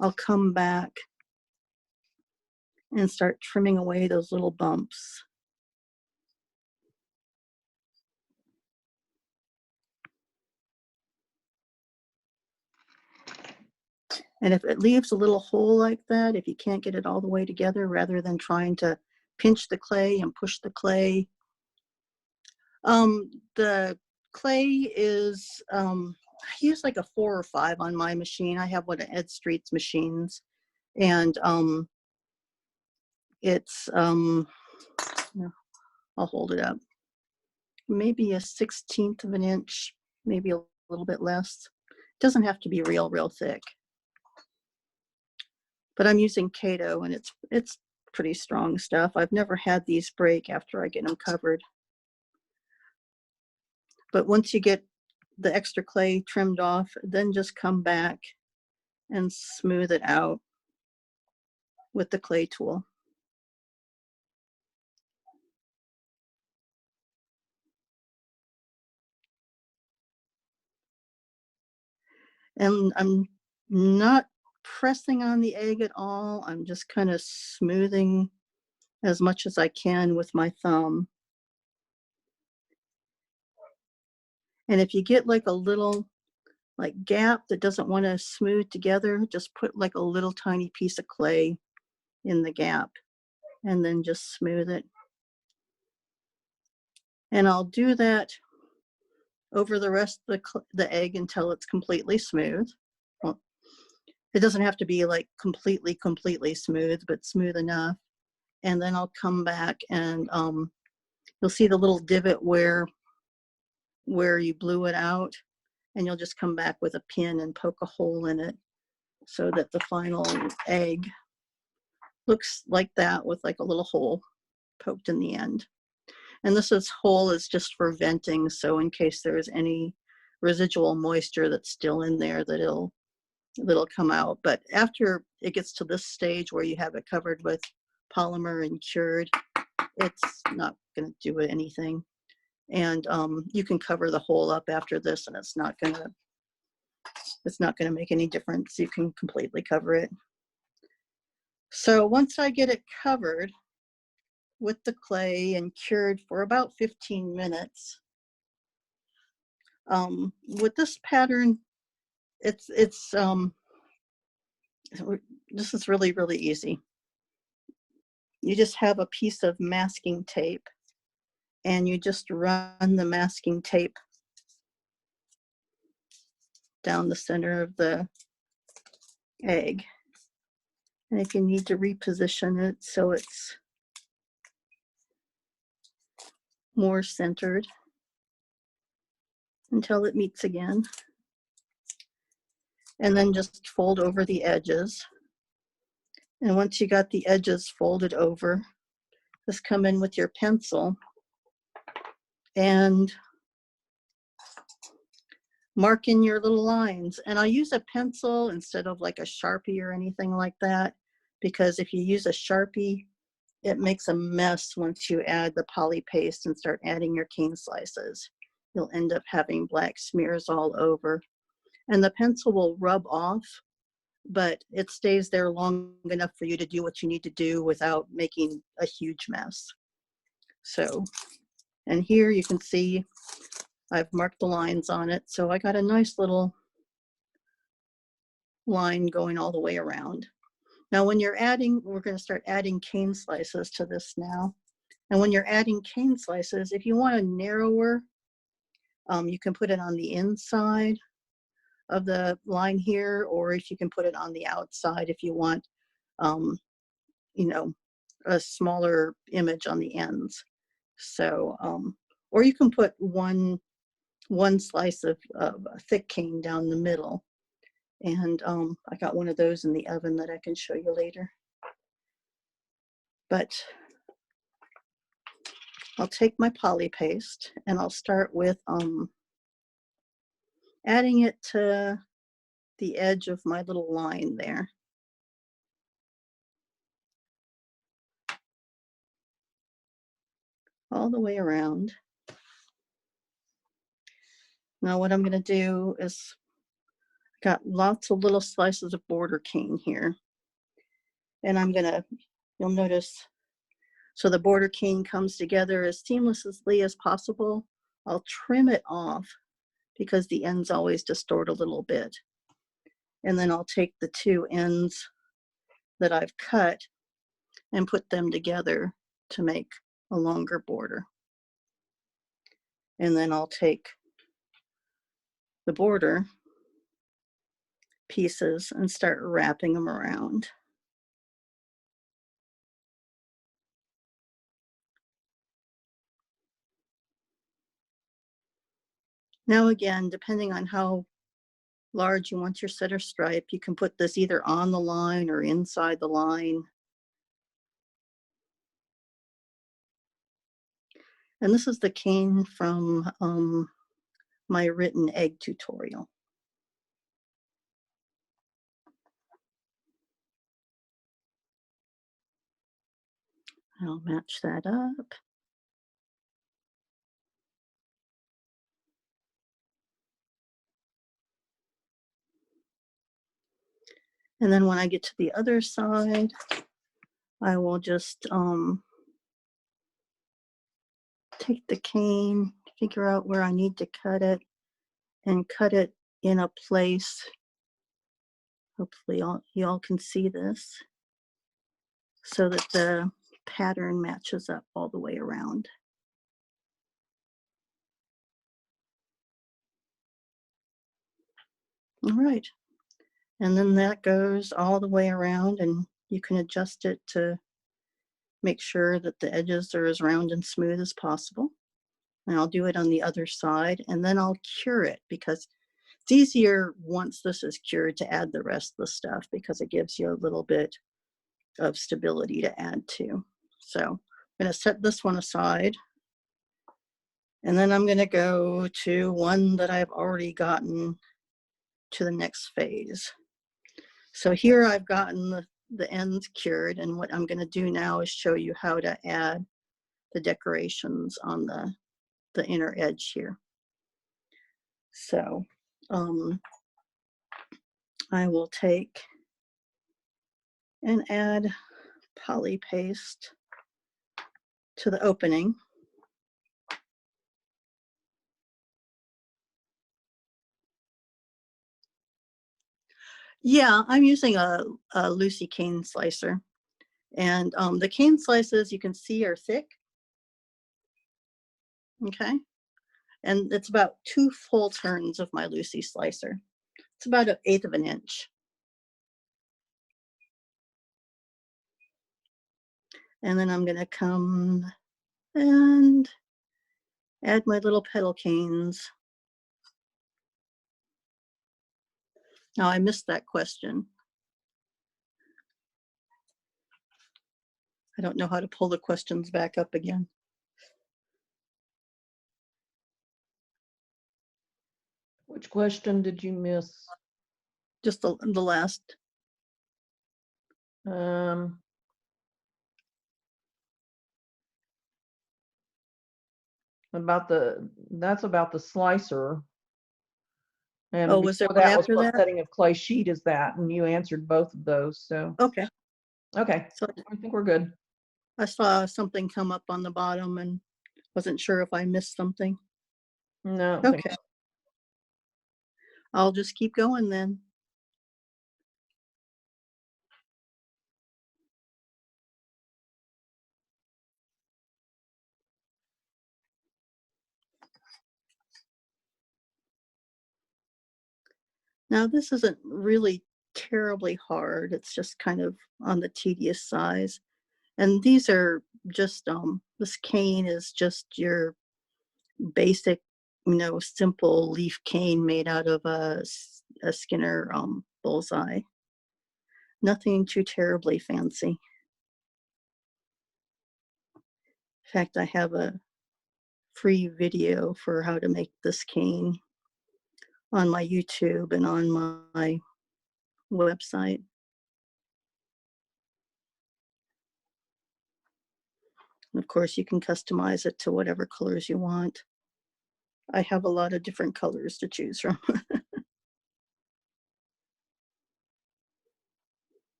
I'll come back and start trimming away those little bumps. And if it leaves a little hole like that, if you can't get it all the way together, rather than trying to pinch the clay and push the clay, the clay is, I use like a 4 or 5 on my machine. I have one of Ed Street's machines, and it's, I'll hold it up, maybe a 1/16 of an inch, maybe a little bit less. It doesn't have to be real thick. But I'm using Kato, and it's pretty strong stuff. I've never had these break after I get them covered. But once you get the extra clay trimmed off, then just come back and smooth it out with the clay tool. And I'm not pressing on the egg at all. I'm just kind of smoothing as much as I can with my thumb. And if you get like a little gap that doesn't want to smooth together, just put like a little tiny piece of clay in the gap and then just smooth it. And I'll do that over the rest of the egg until it's completely smooth. Well, it doesn't have to be like completely smooth, but smooth enough. And then I'll come back, and you'll see the little divot where you blew it out, and you'll just come back with a pin and poke a hole in it so that the final egg looks like that, with like a little hole poked in the end. And this hole is just for venting, so in case there's any residual moisture that's still in there, that it'll come out. But after it gets to this stage where you have it covered with polymer and cured, it's not going to do anything. And you can cover the hole up after this, and it's not going to make any difference. You can completely cover it. So once I get it covered with the clay and cured for about 15 minutes, With this pattern, this is really, really easy. You just have a piece of masking tape and you just run the masking tape down the center of the egg. And if you need to reposition it so it's more centered until it meets again. And then just fold over the edges. And once you got the edges folded over, just come in with your pencil and mark in your little lines. And I'll use a pencil instead of like a Sharpie or anything like that, because if you use a Sharpie, it makes a mess once you add the poly paste and start adding your cane slices. You'll end up having black smears all over. And the pencil will rub off, but it stays there long enough for you to do what you need to do without making a huge mess. So, and here you can see I've marked the lines on it. So I got a nice little line going all the way around. Now when you're adding, we're going to start adding cane slices to this now. And when you're adding cane slices, if you want a narrower, you can put it on the inside of the line here, or if you can put it on the outside if you want, you know, a smaller image on the ends. So, or you can put one slice of a thick cane down the middle. And I got one of those in the oven that I can show you later. But I'll take my poly paste and I'll start with adding it to the edge of my little line there. All the way around. Now what I'm going to do is, got lots of little slices of border cane here. And I'm going to, you'll notice, so the border cane comes together as seamlessly as possible. I'll trim it off because the ends always distort a little bit. And then I'll take the two ends that I've cut and put them together to make a longer border. And then I'll take the border pieces and start wrapping them around. Now again, depending on how large you want your center stripe, you can put this either on the line or inside the line. And this is the cane from my written egg tutorial. I'll match that up. And then when I get to the other side, I will just take the cane, figure out where I need to cut it, and cut it in a place. Hopefully you all can see this, so that the pattern matches up all the way around. All right, and then that goes all the way around, and you can adjust it to make sure that the edges are as round and smooth as possible. And I'll do it on the other side, and then I'll cure it, because it's easier once this is cured to add the rest of the stuff, because it gives you a little bit of stability to add to. So I'm going to set this one aside, and then I'm going to go to one that I've already gotten to the next phase. So here I've gotten the ends cured, and what I'm going to do now is show you how to add the decorations on the inner edge here. So I will take and add poly paste to the opening. Yeah, I'm using a Lucy cane slicer. And the cane slices you can see are thick. Okay. And it's about 2 full turns of my Lucy slicer. It's about 1/8 of an inch. And then I'm going to come and add my little pedal canes. Now I missed that question. I don't know how to pull the questions back up again. Which question did you miss? Just the last. That's about the slicer. And Oh, was there before one that was after what that? setting of clay sheet is that? And you answered both of those. So, Okay. okay, So I think we're good. I saw something come up on the bottom and wasn't sure if I missed something. No, I don't think Okay. I'll just keep going then. Now this isn't really terribly hard. It's just kind of on the tedious size. And these are just, this cane is just your basic, simple leaf cane made out of a Skinner bullseye. Nothing too terribly fancy. In fact, I have a free video for how to make this cane on my YouTube and on my website. And of course, you can customize it to whatever colors you want. I have a lot of different colors to choose from.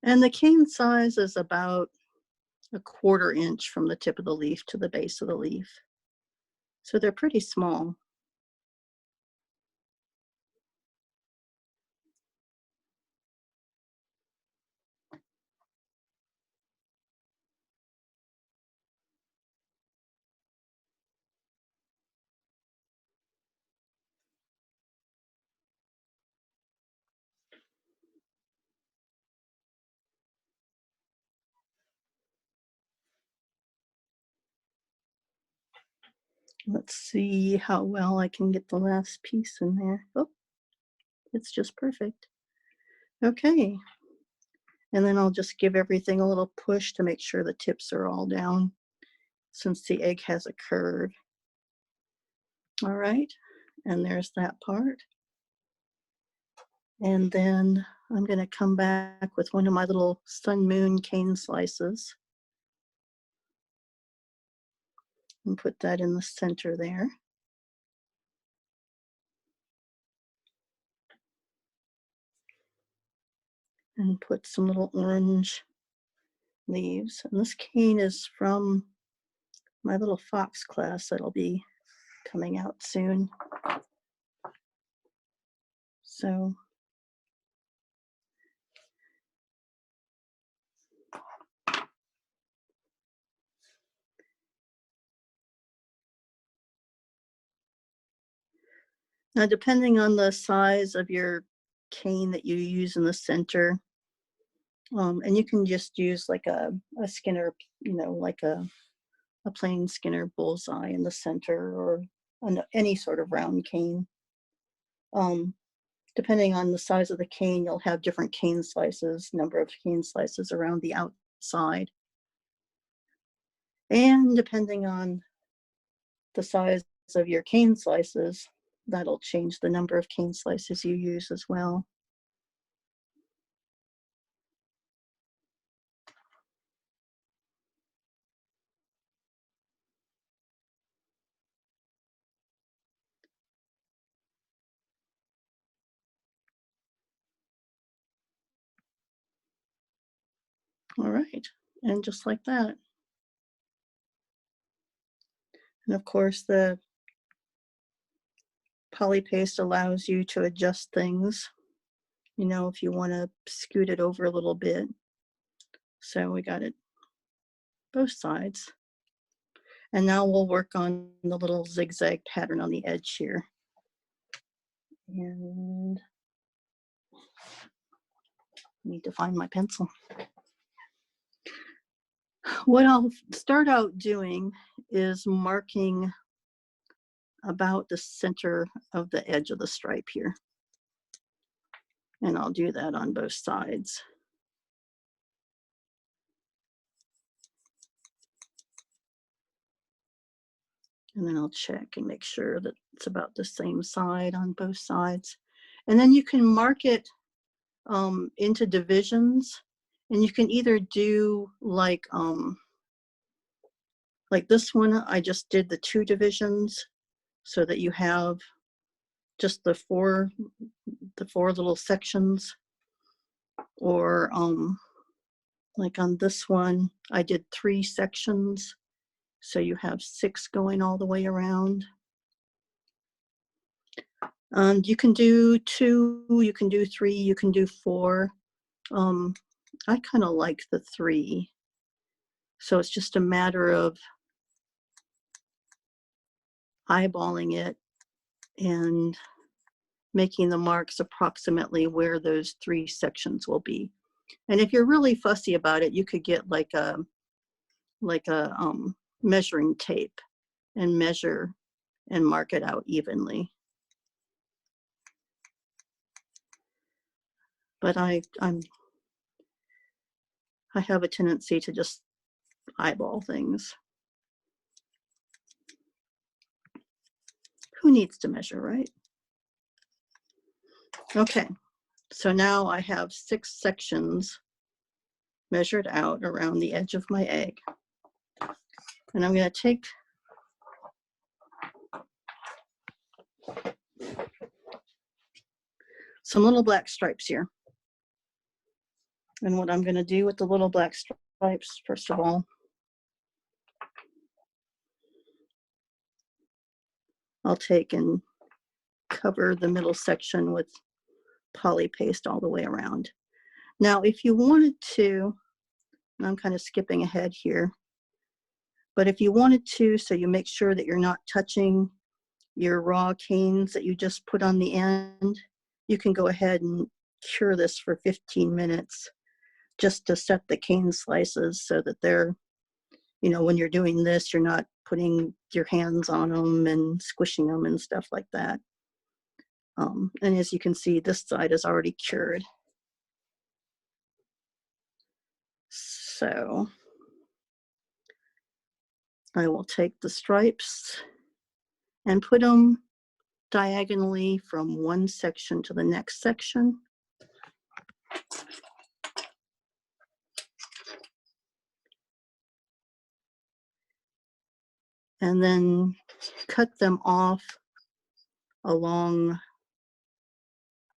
And the cane size is about 1/4 inch from the tip of the leaf to the base of the leaf. So they're pretty small. Let's see how well I can get the last piece in there. Oh, it's just perfect. Okay. And then I'll just give everything a little push to make sure the tips are all down since the egg has a curve. All right. And there's that part. And then I'm going to come back with one of my little sun moon cane slices and put that in the center there. And put some little orange leaves. And this cane is from my little fox class that'll be coming out soon. So now, depending on the size of your cane that you use in the center, and you can just use like a Skinner, like a plain Skinner bullseye in the center, or any sort of round cane. Depending on the size of the cane, you'll have different cane slices, number of cane slices around the outside. And depending on the size of your cane slices, that'll change the number of cane slices you use as well. All right, and just like that. And of course, the Poly paste allows you to adjust things, you know, if you want to scoot it over a little bit. So we got it both sides. And now we'll work on the little zigzag pattern on the edge here. And I need to find my pencil. What I'll start out doing is marking about the center of the edge of the stripe here. And I'll do that on both sides. And then I'll check and make sure that it's about the same side on both sides. And then you can mark it into divisions, and you can either do like this one, I just did the 2 divisions so that you have just the four little sections, or like on this one, I did 3 sections. So you have 6 going all the way around. You can do 2, you can do 3, you can do 4. I kind of like the 3. So it's just a matter of eyeballing it and making the marks approximately where those 3 sections will be. And if you're really fussy about it, you could get like a measuring tape and measure and mark it out evenly. But I have a tendency to just eyeball things. Who needs to measure, right? Okay, so now I have 6 sections measured out around the edge of my egg. And I'm going to take some little black stripes here. And what I'm going to do with the little black stripes, first of all, I'll take and cover the middle section with poly paste all the way around. Now, if you wanted to, and I'm kind of skipping ahead here, but if you wanted to, so you make sure that you're not touching your raw canes that you just put on the end, you can go ahead and cure this for 15 minutes just to set the cane slices so that they're, you know, when you're doing this, you're not putting your hands on them and squishing them and stuff like that. And as you can see, this side is already cured. So I will take the stripes and put them diagonally from one section to the next section. And then cut them off along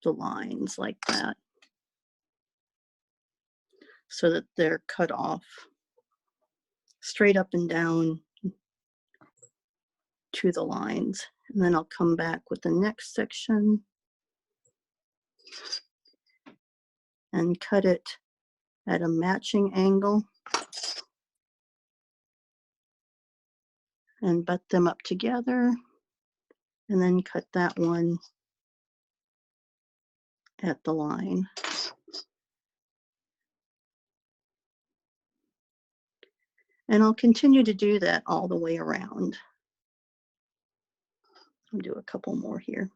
the lines like that, so that they're cut off straight up and down to the lines. And then I'll come back with the next section and cut it at a matching angle and butt them up together, and then cut that one at the line. And I'll continue to do that all the way around. I'll do a couple more here.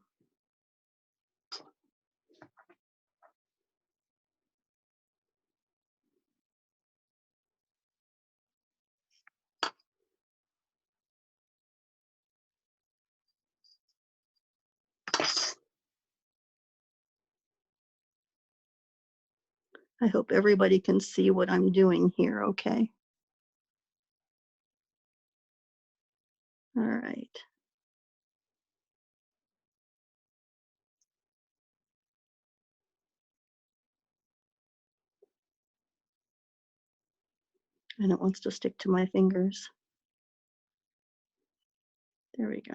I hope everybody can see what I'm doing here, okay? All right. And it wants to stick to my fingers. There we go.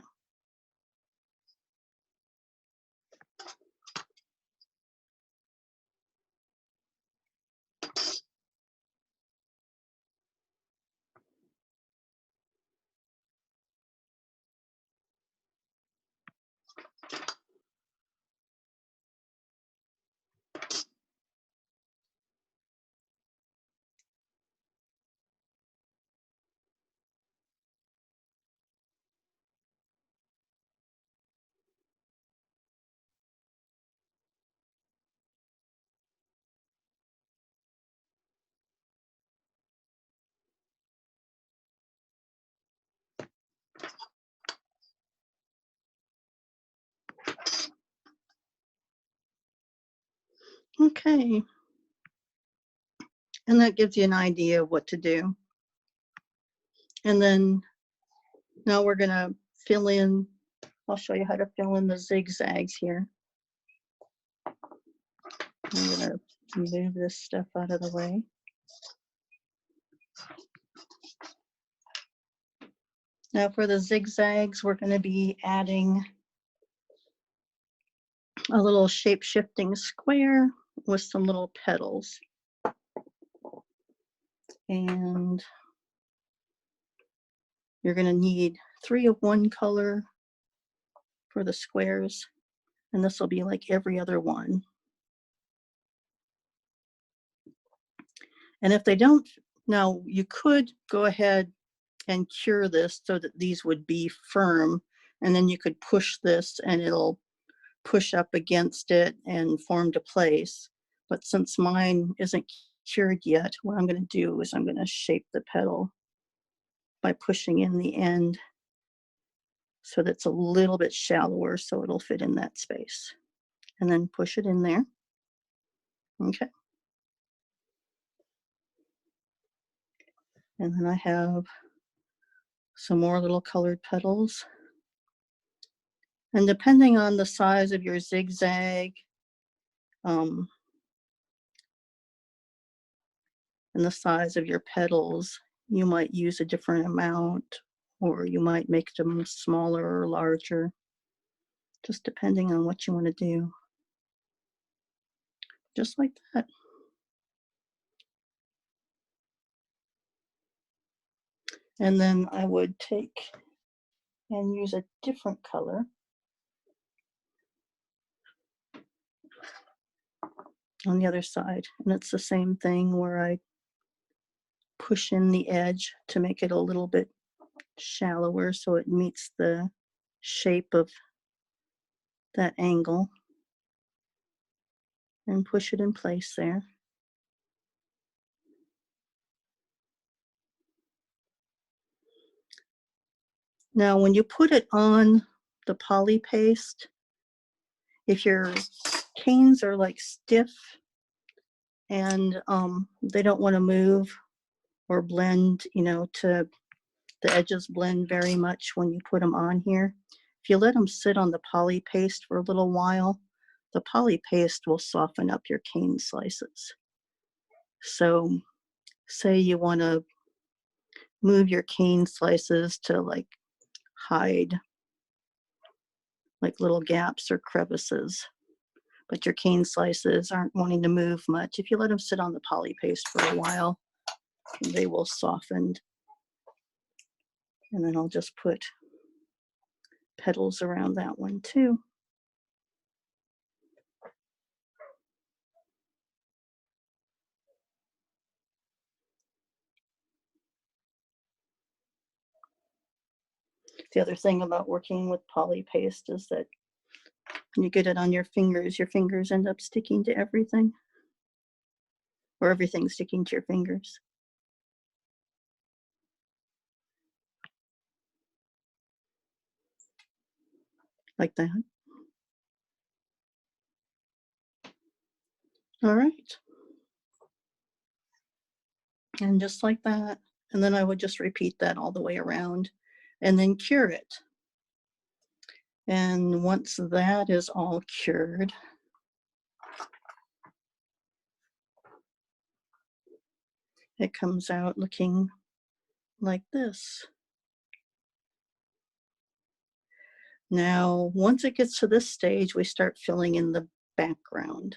Okay. And that gives you an idea of what to do. And then now we're gonna fill in, I'll show you how to fill in the zigzags here. I'm gonna move this stuff out of the way. Now for the zigzags, we're gonna be adding a little shape-shifting square with some little petals. And you're gonna need 3 of one color for the squares. And this will be like every other one. And if they don't, now you could go ahead and cure this so that these would be firm, and then you could push this and it'll push up against it and form to place. But since mine isn't cured yet, what I'm going to do is I'm going to shape the petal by pushing in the end so that's a little bit shallower so it'll fit in that space. And then push it in there. Okay. And then I have some more little colored petals. And depending on the size of your zigzag, and the size of your petals, you might use a different amount, or you might make them smaller or larger, just depending on what you want to do. Just like that. And then I would take and use a different color. On the other side, and it's the same thing where I push in the edge to make it a little bit shallower so it meets the shape of that angle, and push it in place there. Now when you put it on the poly paste, if your canes are like stiff and they don't want to move or blend, you know, to the edges blend very much when you put them on here, if you let them sit on the poly paste for a little while, the poly paste will soften up your cane slices. So say you want to move your cane slices to like hide like little gaps or crevices, but your cane slices aren't wanting to move much. If you let them sit on the poly paste for a while, they will soften. And then I'll just put petals around that one too. The other thing about working with poly paste is that when you get it on your fingers end up sticking to everything, or everything sticking to your fingers. Like that. All right. And just like that. And then I would just repeat that all the way around and then cure it. And once that is all cured, it comes out looking like this. Now, once it gets to this stage, we start filling in the background.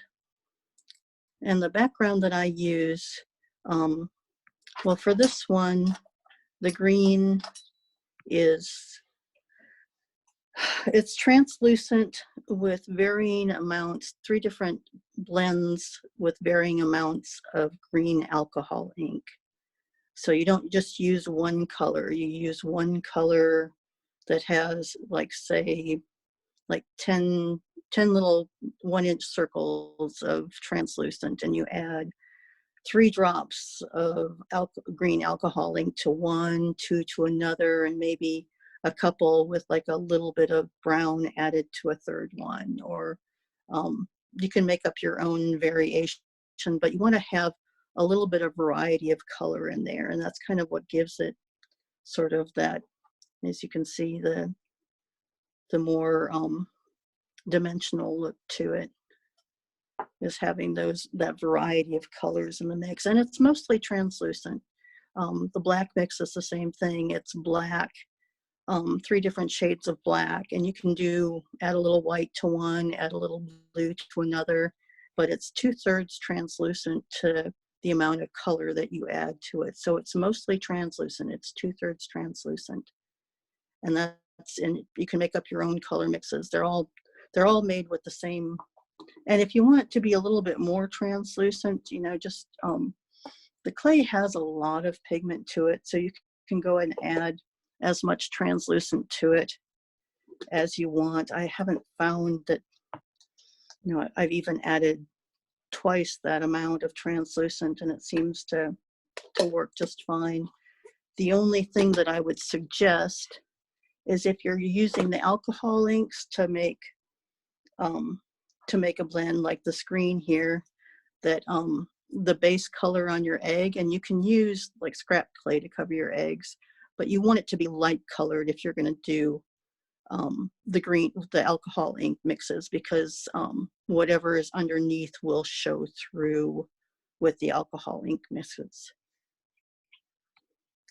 And the background that I use, well, for this one, the green is, it's translucent with varying amounts, 3 different blends with varying amounts of green alcohol ink. So you don't just use one color, you use one color that has like, say, like 10 little 1-inch circles of translucent, and you add 3 drops of green alcohol ink to one, 2 to another, and maybe a couple with like a little bit of brown added to a third one, or you can make up your own variation, but you want to have a little bit of variety of color in there, and that's kind of what gives it sort of that, as you can see, the more dimensional look to it, is having that variety of colors in the mix. And it's mostly translucent. The black mix is the same thing. It's black, 3 different shades of black, and you can add a little white to one, add a little blue to another, but it's 2/3 translucent to the amount of color that you add to it. So it's mostly translucent. It's 2/3 translucent, and you can make up your own color mixes. They're all made with the same. And if you want it to be a little bit more translucent, just the clay has a lot of pigment to it, so you can go and add as much translucent to it as you want. I haven't found that, I've even added twice that amount of translucent, and it seems to work just fine. The only thing that I would suggest is if you're using the alcohol inks to make a blend like the screen here, that the base color on your egg, and you can use like scrap clay to cover your eggs, but you want it to be light colored if you're going to do the alcohol ink mixes, because whatever is underneath will show through with the alcohol ink mixes.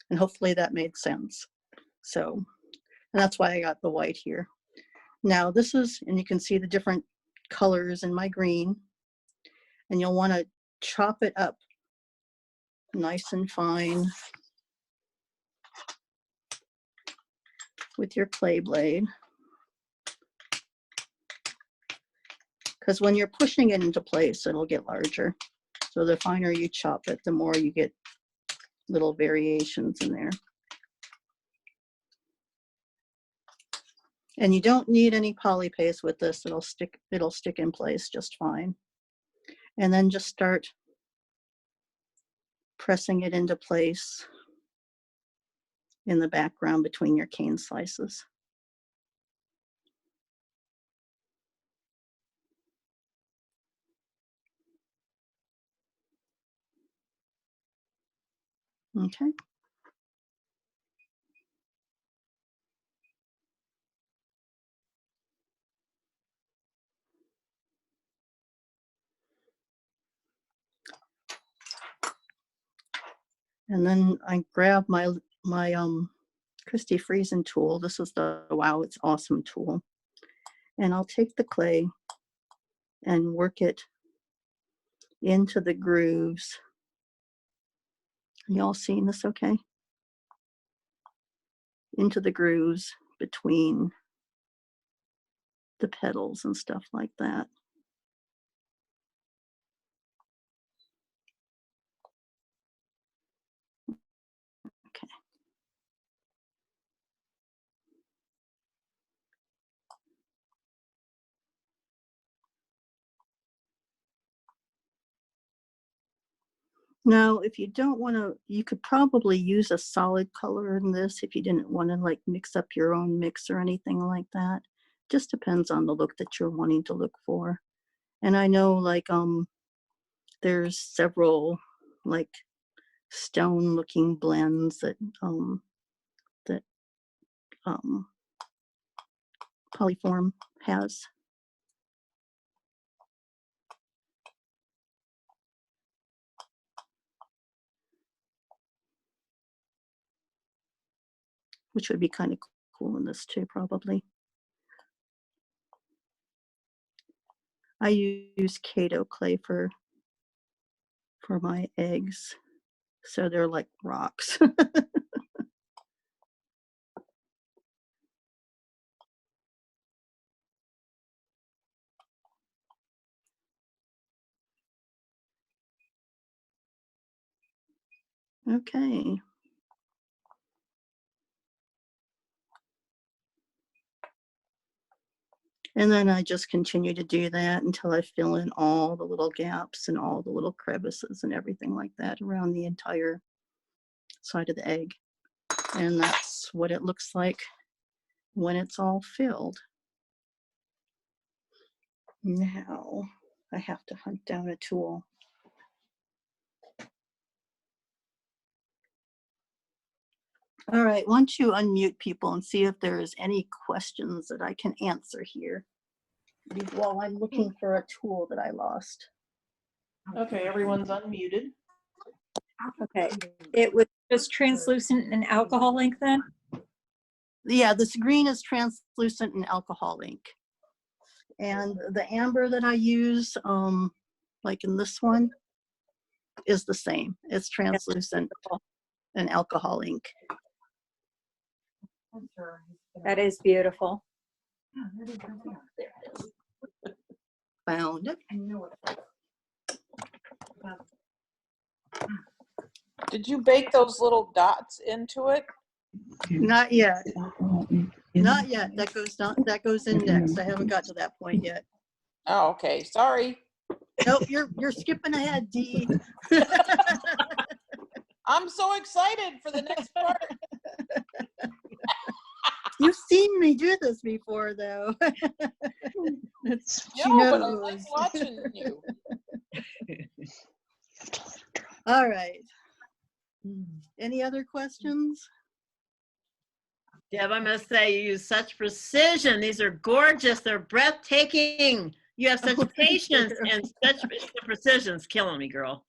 And hopefully that made sense. So, and that's why I got the white here. Now and you can see the different colors in my green, and you'll want to chop it up nice and fine with your clay blade, because when you're pushing it into place, it'll get larger. So the finer you chop it, the more you get little variations in there. And you don't need any poly paste with this. It'll stick in place just fine. And then just start pressing it into place in the background between your cane slices. Okay. And then I grab my Christie Friesen tool. This is the Wow It's Awesome tool. And I'll take the clay and work it into the grooves. Y'all seeing this okay? Into the grooves between the petals and stuff like that. Okay. Now, if you don't want to, you could probably use a solid color in this if you didn't want to like mix up your own mix or anything like that. Just depends on the look that you're wanting to look for. And I know like there's several like stone looking blends that Polyform has. Which would be kind of cool in this too, probably. I use Kato clay for my eggs, so they're like rocks. Okay. And then I just continue to do that until I fill in all the little gaps and all the little crevices and everything like that around the entire side of the egg. And that's what it looks like when it's all filled. Now, I have to hunt down a tool. All right, why don't you unmute people and see if there's any questions that I can answer here while I'm looking for a tool that I lost. Okay, everyone's unmuted. Okay, it was just translucent and alcohol ink then? Yeah, this green is translucent and alcohol ink. And the amber that I use, like in this one, is the same. It's translucent and alcohol ink. That is beautiful. Found it. Did you bake those little dots into it? Not yet. Not yet. That goes down. That goes in next. I haven't got to that point yet. Oh, okay. Sorry. Nope, you're skipping ahead, Dee. I'm so excited for the next part. You've seen me do this before, though. She No, but I knows. like watching you. All right. Any other questions? Deb, I must say you use such precision. These are gorgeous. They're breathtaking. You have such patience and such the precision's killing me, girl.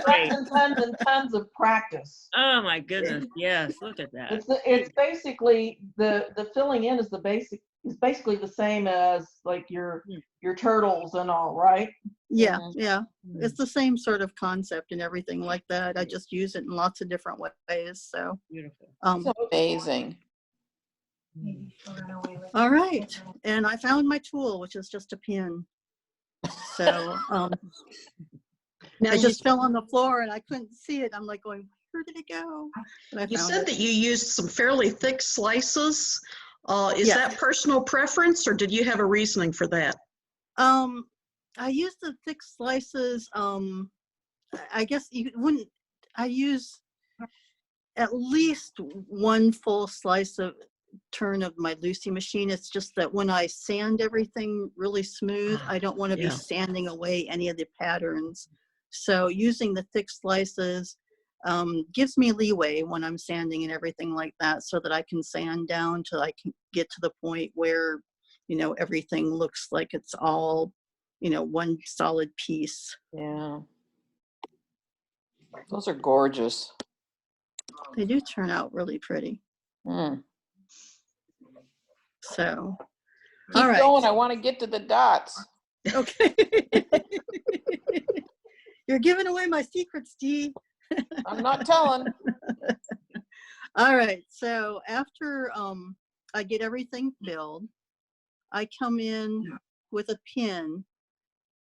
Great. Tons and tons of practice. Oh my goodness. Yes, look at that. It's basically the filling in is basically the same as like your turtles and all, right? Yeah, yeah. It's the same sort of concept and everything like that. I just use it in lots of different ways. So Beautiful. It's amazing. All right. And I found my tool, which is just a pin. So Now I just fell on the floor and I couldn't see it. I'm like going, where did it go? And I you found said it. that you used some fairly thick slices. Is Yeah. that personal preference, or did you have a reasoning for that? I use the thick slices. I guess you wouldn't. I use at least one full slice of turn of my Lucy machine. It's just that when I sand everything really smooth, I don't want to be sanding away any of the patterns. So using the thick slices gives me leeway when I'm sanding and everything like that, so that I can sand down till I can get to the point where, you know, everything looks like it's all, you know, one solid piece. Yeah. Those are gorgeous. They do turn out really pretty. Mm. So, Keep all right. going. I want to get to the dots. Okay. You're giving away my secrets, Dee. I'm not telling. All right. So after I get everything filled, I come in with a pin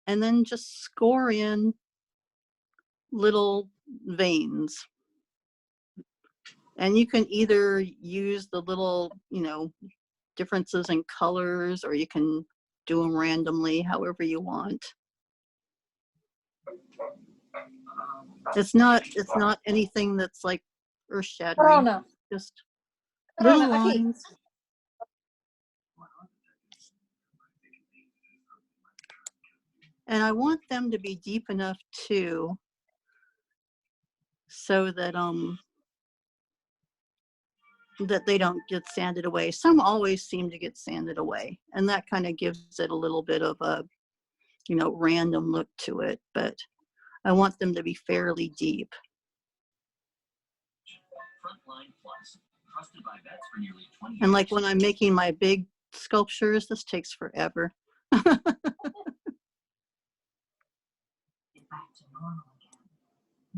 and then just score in little veins. And you can either use the little, you know, differences in colors, or you can do them randomly, however you want. It's not anything that's like earth-shattering. Oh, no. Just Oh, little no, okay. lines. And I want them to be deep enough too, so that that they don't get sanded away. Some always seem to get sanded away, and that kind of gives it a little bit of a, you know, random look to it, but I want them to be fairly deep. And like when I'm making my big sculptures, this takes forever. Get back to normal again.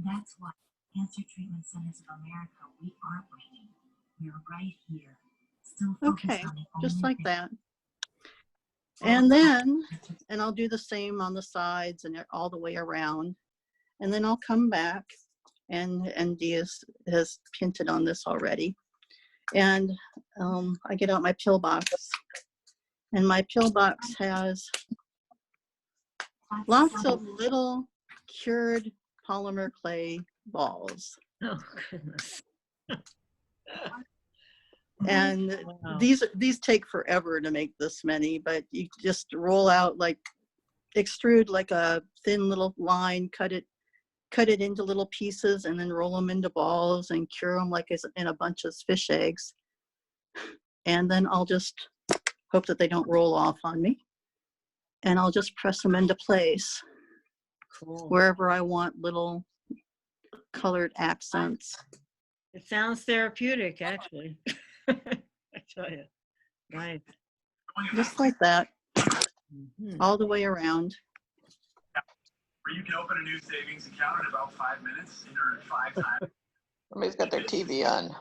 That's why Cancer Treatment Centers of America, we aren't waiting. We're right here, still focused Okay, on the just only like thing. that. And then, and I'll do the same on the sides and all the way around. And then I'll come back, and Dee has hinted on this already. And I get out my pill box, and my pill box has lots of little cured polymer clay balls. Oh goodness. And Wow. these take forever to make this many, but you just roll out like extrude like a thin little line, cut it into little pieces, and then roll them into balls and cure them like in a bunch of fish eggs. And then I'll just hope that they don't roll off on me. And I'll just press them into place Cool. wherever I want little colored accents. It sounds therapeutic, actually. I tell you. Nice. Just like that, Mhm. all the way around. Where you can open a new savings account in about 5 minutes and earn 5 times. Somebody's got their TV on.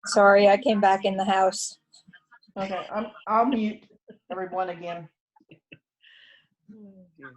Sorry, I came back in the house. Okay, I'll mute everyone again. Oh, dear.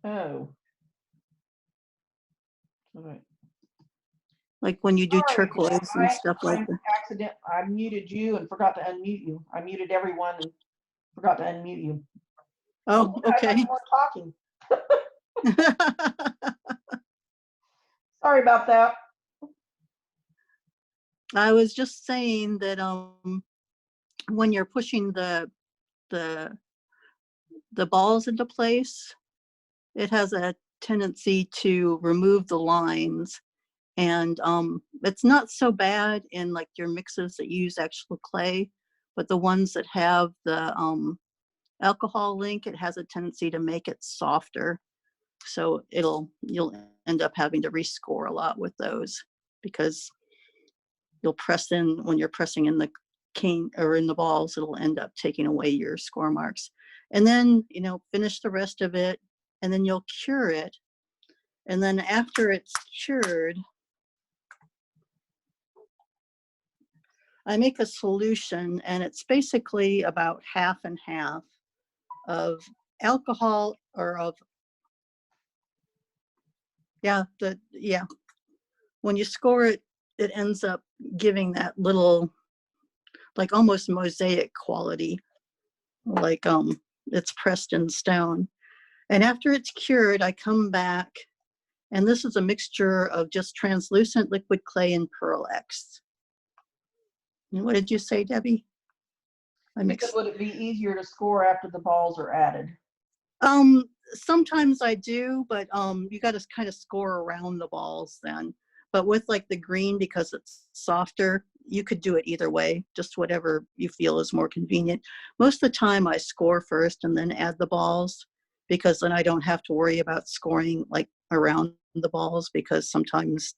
Oh. All right. Like when you do Sorry, turquoise and stuff like that. I muted you and forgot to unmute you. I muted everyone and forgot to unmute you. Oh, okay. You weren't talking. Sorry about that. I was just saying that when you're pushing the balls into place, it has a tendency to remove the lines, and it's not so bad in like your mixes that use actual clay, but the ones that have the alcohol link, it has a tendency to make it softer, so you'll end up having to rescore a lot with those, because you'll press in, when you're pressing in the cane or in the balls, it'll end up taking away your score marks. And then, finish the rest of it, and then you'll cure it. And then after it's cured, I make a solution, and it's basically about half and half of alcohol when you score it, it ends up giving that little, like almost mosaic quality, like it's pressed in stone. And after it's cured, I come back, and this is a mixture of just translucent liquid clay and Pearl X. And what did you say, Debbie? I mixed. Would it be easier to score after the balls are added? Sometimes I do, but you got to kind of score around the balls then. But with like the green, because it's softer, you could do it either way, just whatever you feel is more convenient. Most of the time I score first and then add the balls, because then I don't have to worry about scoring like around the balls, because sometimes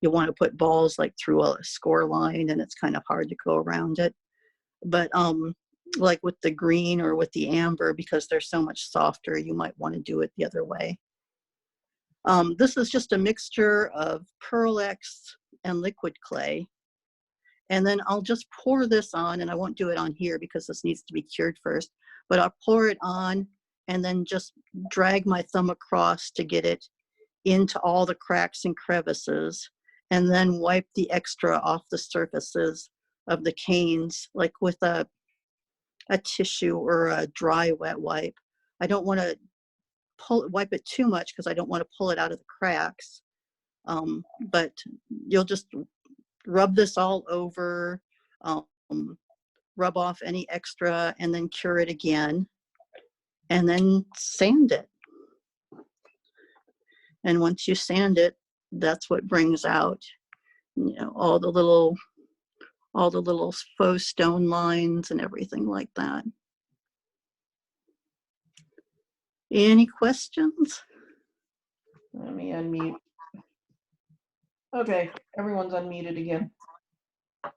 you want to put balls like through a score line and it's kind of hard to go around it. But like with the green or with the amber, because they're so much softer, you might want to do it the other way. This is just a mixture of Pearl X and liquid clay. And then I'll just pour this on, and I won't do it on here because this needs to be cured first, but I'll pour it on and then just drag my thumb across to get it into all the cracks and crevices, and then wipe the extra off the surfaces of the canes, like with a tissue or a dry wet wipe. I don't want to wipe it too much because I don't want to pull it out of the cracks. But you'll just rub this all over, rub off any extra, and then cure it again, and then sand it. And once you sand it, that's what brings out, you know, all the little faux stone lines and everything like that. Any questions? Let me unmute. Okay, everyone's unmuted again. I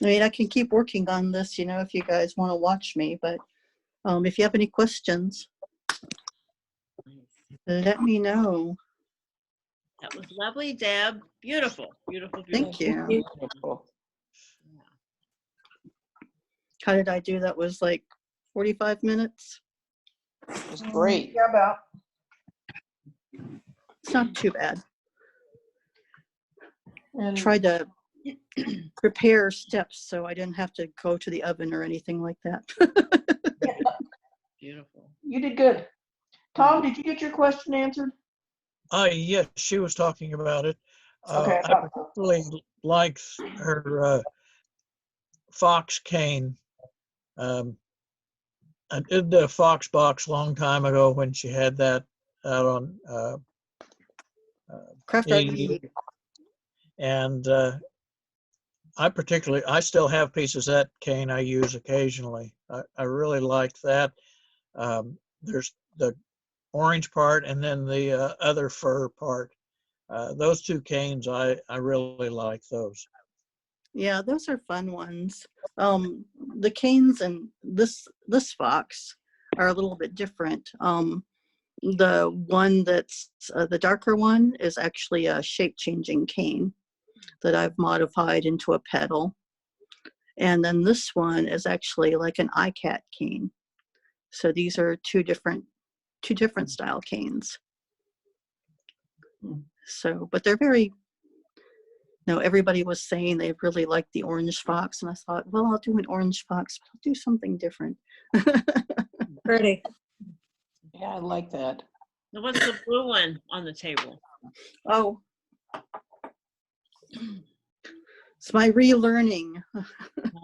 mean, I can keep working on this, you know, if you guys want to watch me, but if you have any questions, let me know. That was lovely, Deb. Beautiful, beautiful, beautiful. Thank you. Beautiful. How did I do? That was like 45 minutes. It was great. Yeah, about. It's not too bad. And Tried to prepare steps so I didn't have to go to the oven or anything like that. Beautiful. you did good. Tom, did you get your question answered? Yes, she was talking about it. Okay, I I thought so. particularly like her fox cane. I did the fox box long time ago when she had that out on Craft AU. And I still have pieces of that cane I use occasionally. I really like that. There's the orange part and then the other fur part. Those two canes, I really like those. Yeah, those are fun ones. The canes and this fox are a little bit different. The one that's the darker one is actually a shape-changing cane that I've modified into a pedal. And then this one is actually like an iCat cane. So these are two different style canes. So, but they're very, no, everybody was saying they really liked the orange fox, and I thought, well, I'll do an orange fox, but I'll do something different. Pretty. Yeah, I like that. Now, what's the blue one on the table? Oh, it's my relearning.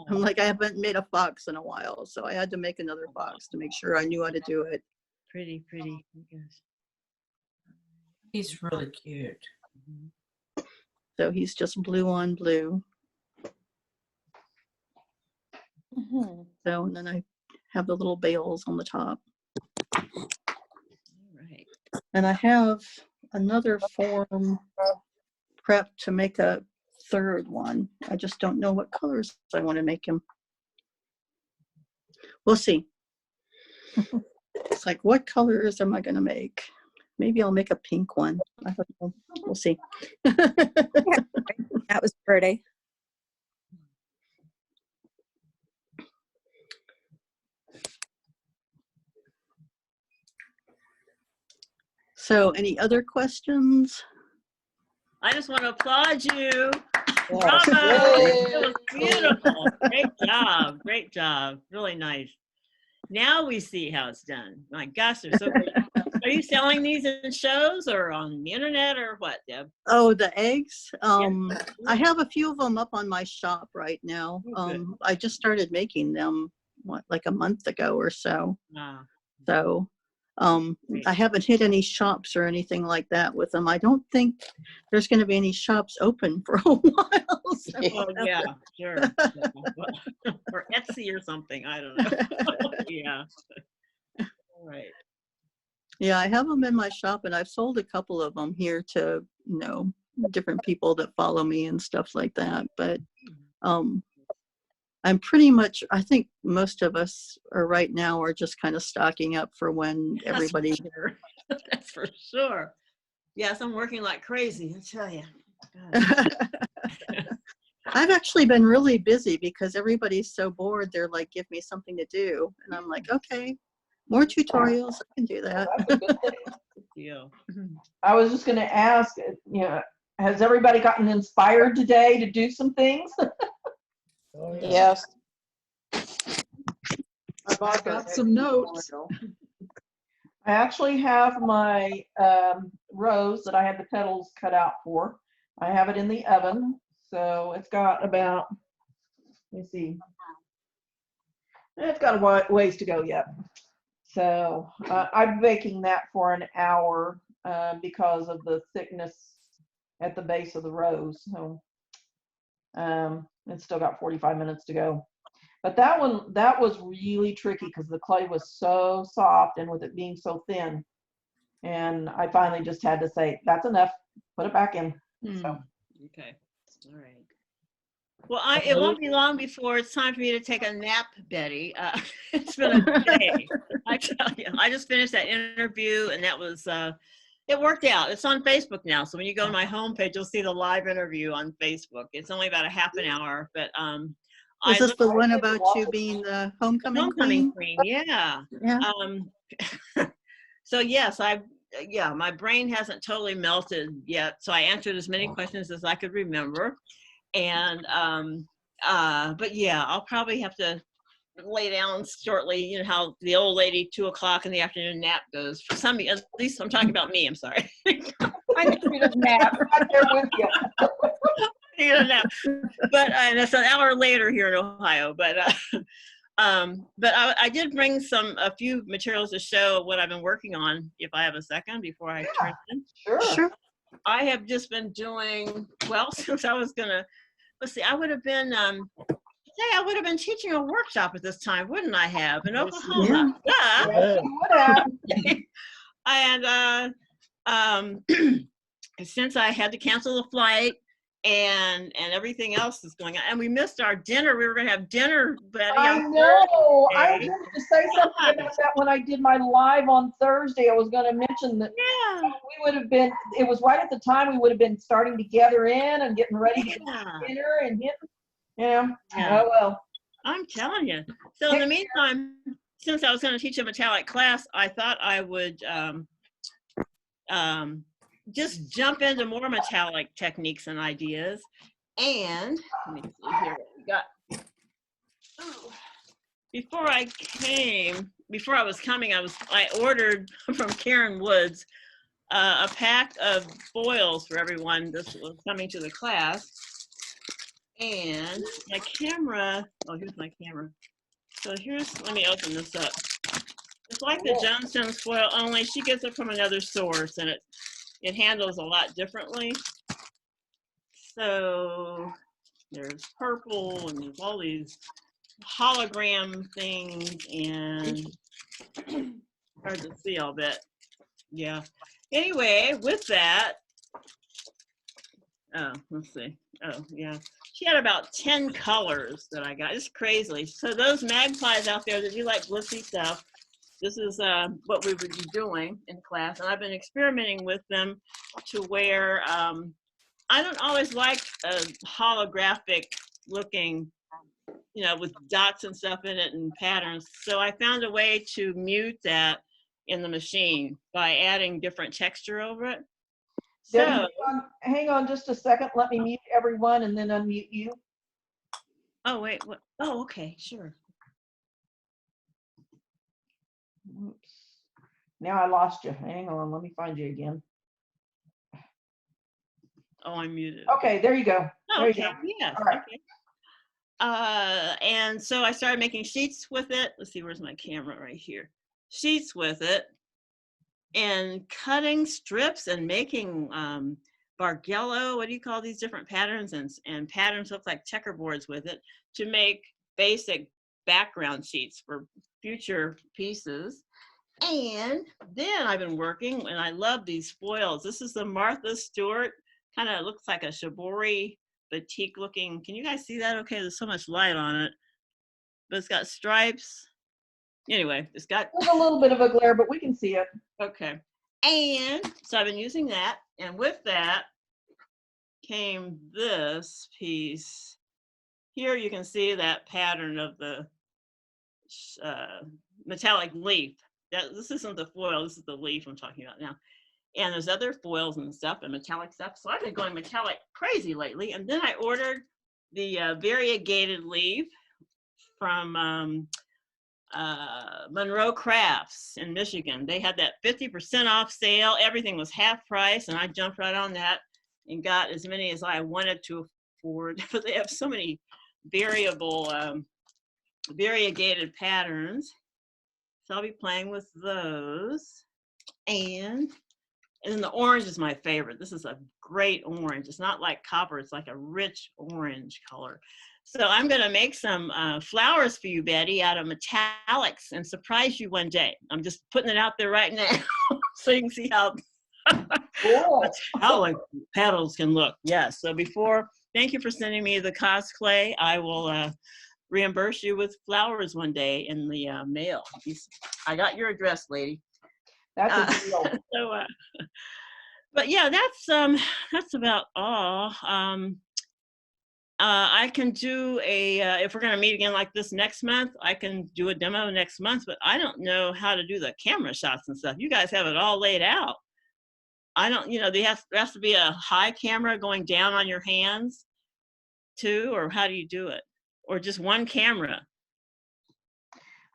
I'm like, I haven't made a fox in a while, so I had to make another fox to make sure I knew how to do it. Pretty, pretty. Yes. He's really cute. So he's just blue on blue. Mhm. So, and then I have the little bales on the top. All right. And I have another form prepped to make a third one. I just don't know what colors I want to make him. We'll see. It's like, what colors am I going to make? Maybe I'll make a pink one. I don't know. We'll see. That was pretty. So any other questions? I just want to applaud you. Yes. Bravo. Yay. It was beautiful. Great job. Great job. Really nice. Now we see how it's done. My gosh, they're so great. Are you selling these in shows or on the internet or what, Deb? Oh, the eggs. I have a few of them up on my shop right now. Oh, good. I just started making them like a month ago or so. Wow. So Great. I haven't hit any shops or anything like that with them. I don't think there's going to be any shops open for a while. So. Oh, yeah, sure. Yeah. Or Etsy or something. I don't know. Yeah. All right. Yeah, I have them in my shop, and I've sold a couple of them here to, you know, different people that follow me and stuff like that. But I'm pretty much, I think most of us are right now are just kind of stocking up for when everybody. That's for sure. That's for sure. Yes, I'm working like crazy, I tell you. I've actually been really busy because everybody's so bored. They're like, give me something to do. And I'm like, okay, more tutorials. I can do that. That's a good thing. Good deal. I was just going to ask, you know, has everybody gotten inspired today to do some things? Oh, yeah. Yes. I've got some notes. I actually have my rose that I had the petals cut out for. I have it in the oven, so it's got about, let me see, it's got a ways to go yet. So I'm baking that for an hour, because of the thickness at the base of the rose. So it's still got 45 minutes to go. But that was really tricky because the clay was so soft and with it being so thin. And I finally just had to say, that's enough, put it back in. So. Okay, all right. Well, it won't be long before it's time for me to take a nap, Betty. It's been a day. I tell you, I just finished that interview and that was, it worked out. It's on Facebook now. So when you go to my homepage, you'll see the live interview on Facebook. It's only about a half an hour, but is this the one about you being the homecoming queen? Yeah. Yeah. So yes, my brain hasn't totally melted yet. So I answered as many questions as I could remember. And, but yeah, I'll probably have to lay down shortly. You know how the old lady 2 o'clock in the afternoon nap goes. For some, at least I'm talking about me, I'm sorry. I need a nap. I'm there with you. Need a nap. But it's an hour later here in Ohio, but I did bring a few materials to show what I've been working on, if I have a second before I turn in. Sure. I have just been doing, well, since I was gonna, let's see, I would have been, I would have been teaching a workshop at this time, wouldn't I have, in Oklahoma? Yeah. Yes, you would have. And since I had to cancel the flight and everything else is going on, and we missed our dinner. We were going to have dinner, Betty. I know. I was going to say something about that when I did my live on Thursday. I was going to mention that we would have been, it was right at the time we would have been starting to gather in and getting ready to get dinner and getting, oh well. I'm telling you. So in the meantime, since I was going to teach a metallic class, I thought I would just jump into more metallic techniques and ideas. And let me see here what we got. Before I was coming, I ordered from Karen Woods a pack of foils for everyone that was coming to the class. And my camera, oh, here's my camera. So let me open this up. It's like the Johnson's foil, only she gets it from another source, and it handles a lot differently. So there's purple, and there's all these hologram things, and hard to see, I'll bet. Yeah. Anyway, with that, oh, let's see. Oh, yeah. She had about 10 colors that I got. It's crazy. So those magpies out there that do like glitzy stuff, this is what we would be doing in class. And I've been experimenting with them to where I don't always like a holographic looking, with dots and stuff in it and patterns. So I found a way to mute that in the machine by adding different texture over it. So, hang on just a second. Let me mute everyone and then unmute you. Oh, wait. What? Oh, okay. Sure. Oops. Now I lost you. Hang on. Let me find you again. Oh, I'm muted. Okay, there you go. Oh, there okay. You go. Yes. All right. Okay. And so I started making sheets with it. Let's see, where's my camera? Right here. Sheets with it. And cutting strips and making Bargello, what do you call these different patterns? And patterns look like checkerboards with it to make basic background sheets for future pieces. And then I've been working, and I love these foils. This is the Martha Stewart, kind of looks like a shibori batik looking. Can you guys see that? Okay, there's so much light on it, but it's got stripes. Anyway, it's got a little bit of a glare, but we can see it. Okay. And so I've been using that. And with that came this piece. Here you can see that pattern of the metallic leaf. This isn't the foil, this is the leaf I'm talking about now. And there's other foils and stuff and metallic stuff. So I've been going metallic crazy lately. And then I ordered the variegated leaf from Monroe Crafts in Michigan. They had that 50% off sale. Everything was half price, and I jumped right on that and got as many as I wanted to afford. But they have so many variegated patterns. So I'll be playing with those. And And then the orange is my favorite. This is a great orange. It's not like copper. It's like a rich orange color. So I'm going to make some flowers for you, Betty, out of metallics and surprise you one day. I'm just putting it out there right now so you can see how metallic petals can look. Yes. So thank you for sending me the Cosclay. I will reimburse you with flowers one day in the mail. I got your address, lady. That's a deal. But yeah, that's about all. I can do if we're going to meet again like this next month, I can do a demo next month, but I don't know how to do the camera shots and stuff. You guys have it all laid out. I don't, there has to be a high camera going down on your hands too, or how do you do it? Or just one camera?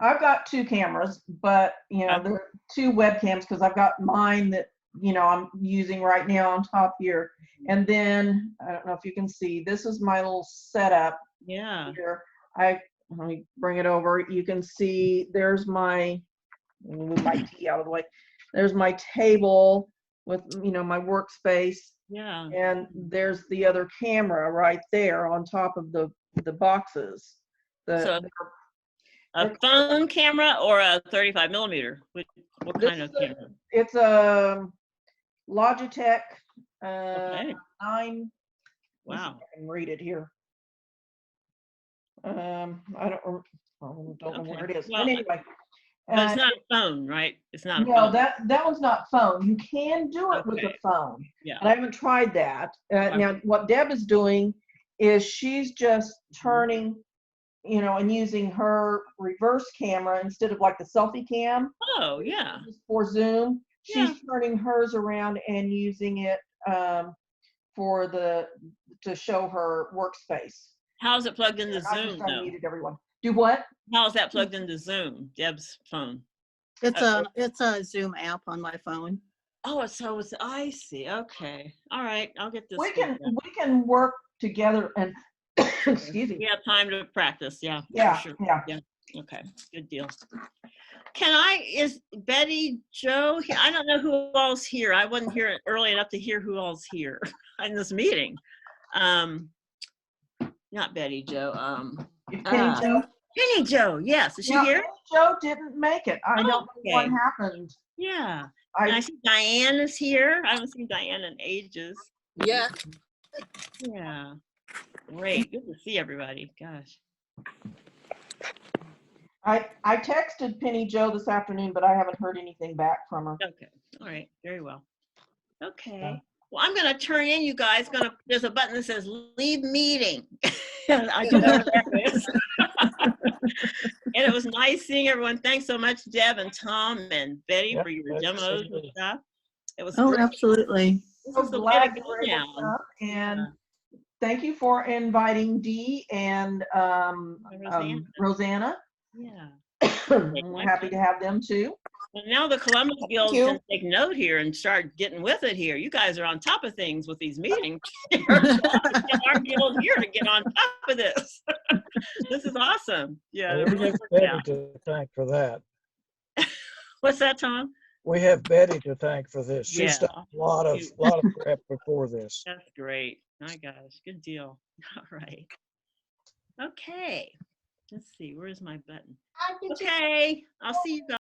I've got 2 cameras, but there are 2 webcams because I've got mine that I'm using right now on top here. And then I don't know if you can see, this is my little setup. Yeah. Here. Let me bring it over. You can see there's my, move my tea out of the way. There's my table with my workspace. Yeah. And there's the other camera right there on top of the boxes. So a phone camera or a 35 millimeter? What kind of camera? It's a Logitech 9. Wow. I can read it here. I don't know where it is. Well, but anyway. But it's not a phone, right? It's not a no, phone. that one's not phone. You can do it with a phone. Yeah. And I haven't tried that. Now, what Deb is doing is she's just turning, and using her reverse camera instead of like the selfie cam. Oh, yeah. For Zoom. She's turning hers around and using it to show her workspace. How's it plugged into Zoom, though? Muted everyone. Do what? How is that plugged into Zoom, Deb's phone? It's a Zoom app on my phone. Oh, so I see. Okay. All right. I'll get this. We can work together and excuse me. We have time to practice. Yeah. Yeah. For sure. Yeah. Okay. Good deal. Is Betty Joe here? I don't know who all's here. I wasn't here early enough to hear who all's here in this meeting. Not Betty Joe. Penny Joe. Penny Joe. Yes. Is she here? Penny Joe didn't make it. I don't know what happened. Yeah. I see Diane is here. I haven't seen Diane in ages. Yeah. Yeah. Great. Good to see everybody. Gosh. I texted Penny Joe this afternoon, but I haven't heard anything back from her. Okay. All right. Very well. Okay. Well, I'm going to turn in, you guys. There's a button that says leave meeting. I don't know what that is. And it was nice seeing everyone. Thanks so much, Deb and Tom and Betty, for your demos and stuff. It was great. Absolutely. So glad to go now. And thank you for inviting Dee and Rosanna. Yeah. We're happy to have them too. Well, now the Columbus Guild can take note here and start getting with it here. You guys are on top of things with these meetings. Our guild here to get on top of this. This is awesome. Yeah. We have Betty to thank for that. What's that, Tom? We have Betty to thank for this. She's done a lot of prep before this. That's great. My gosh, good deal. All right. Okay. Let's see. Where's my button? Okay. I'll see you guys.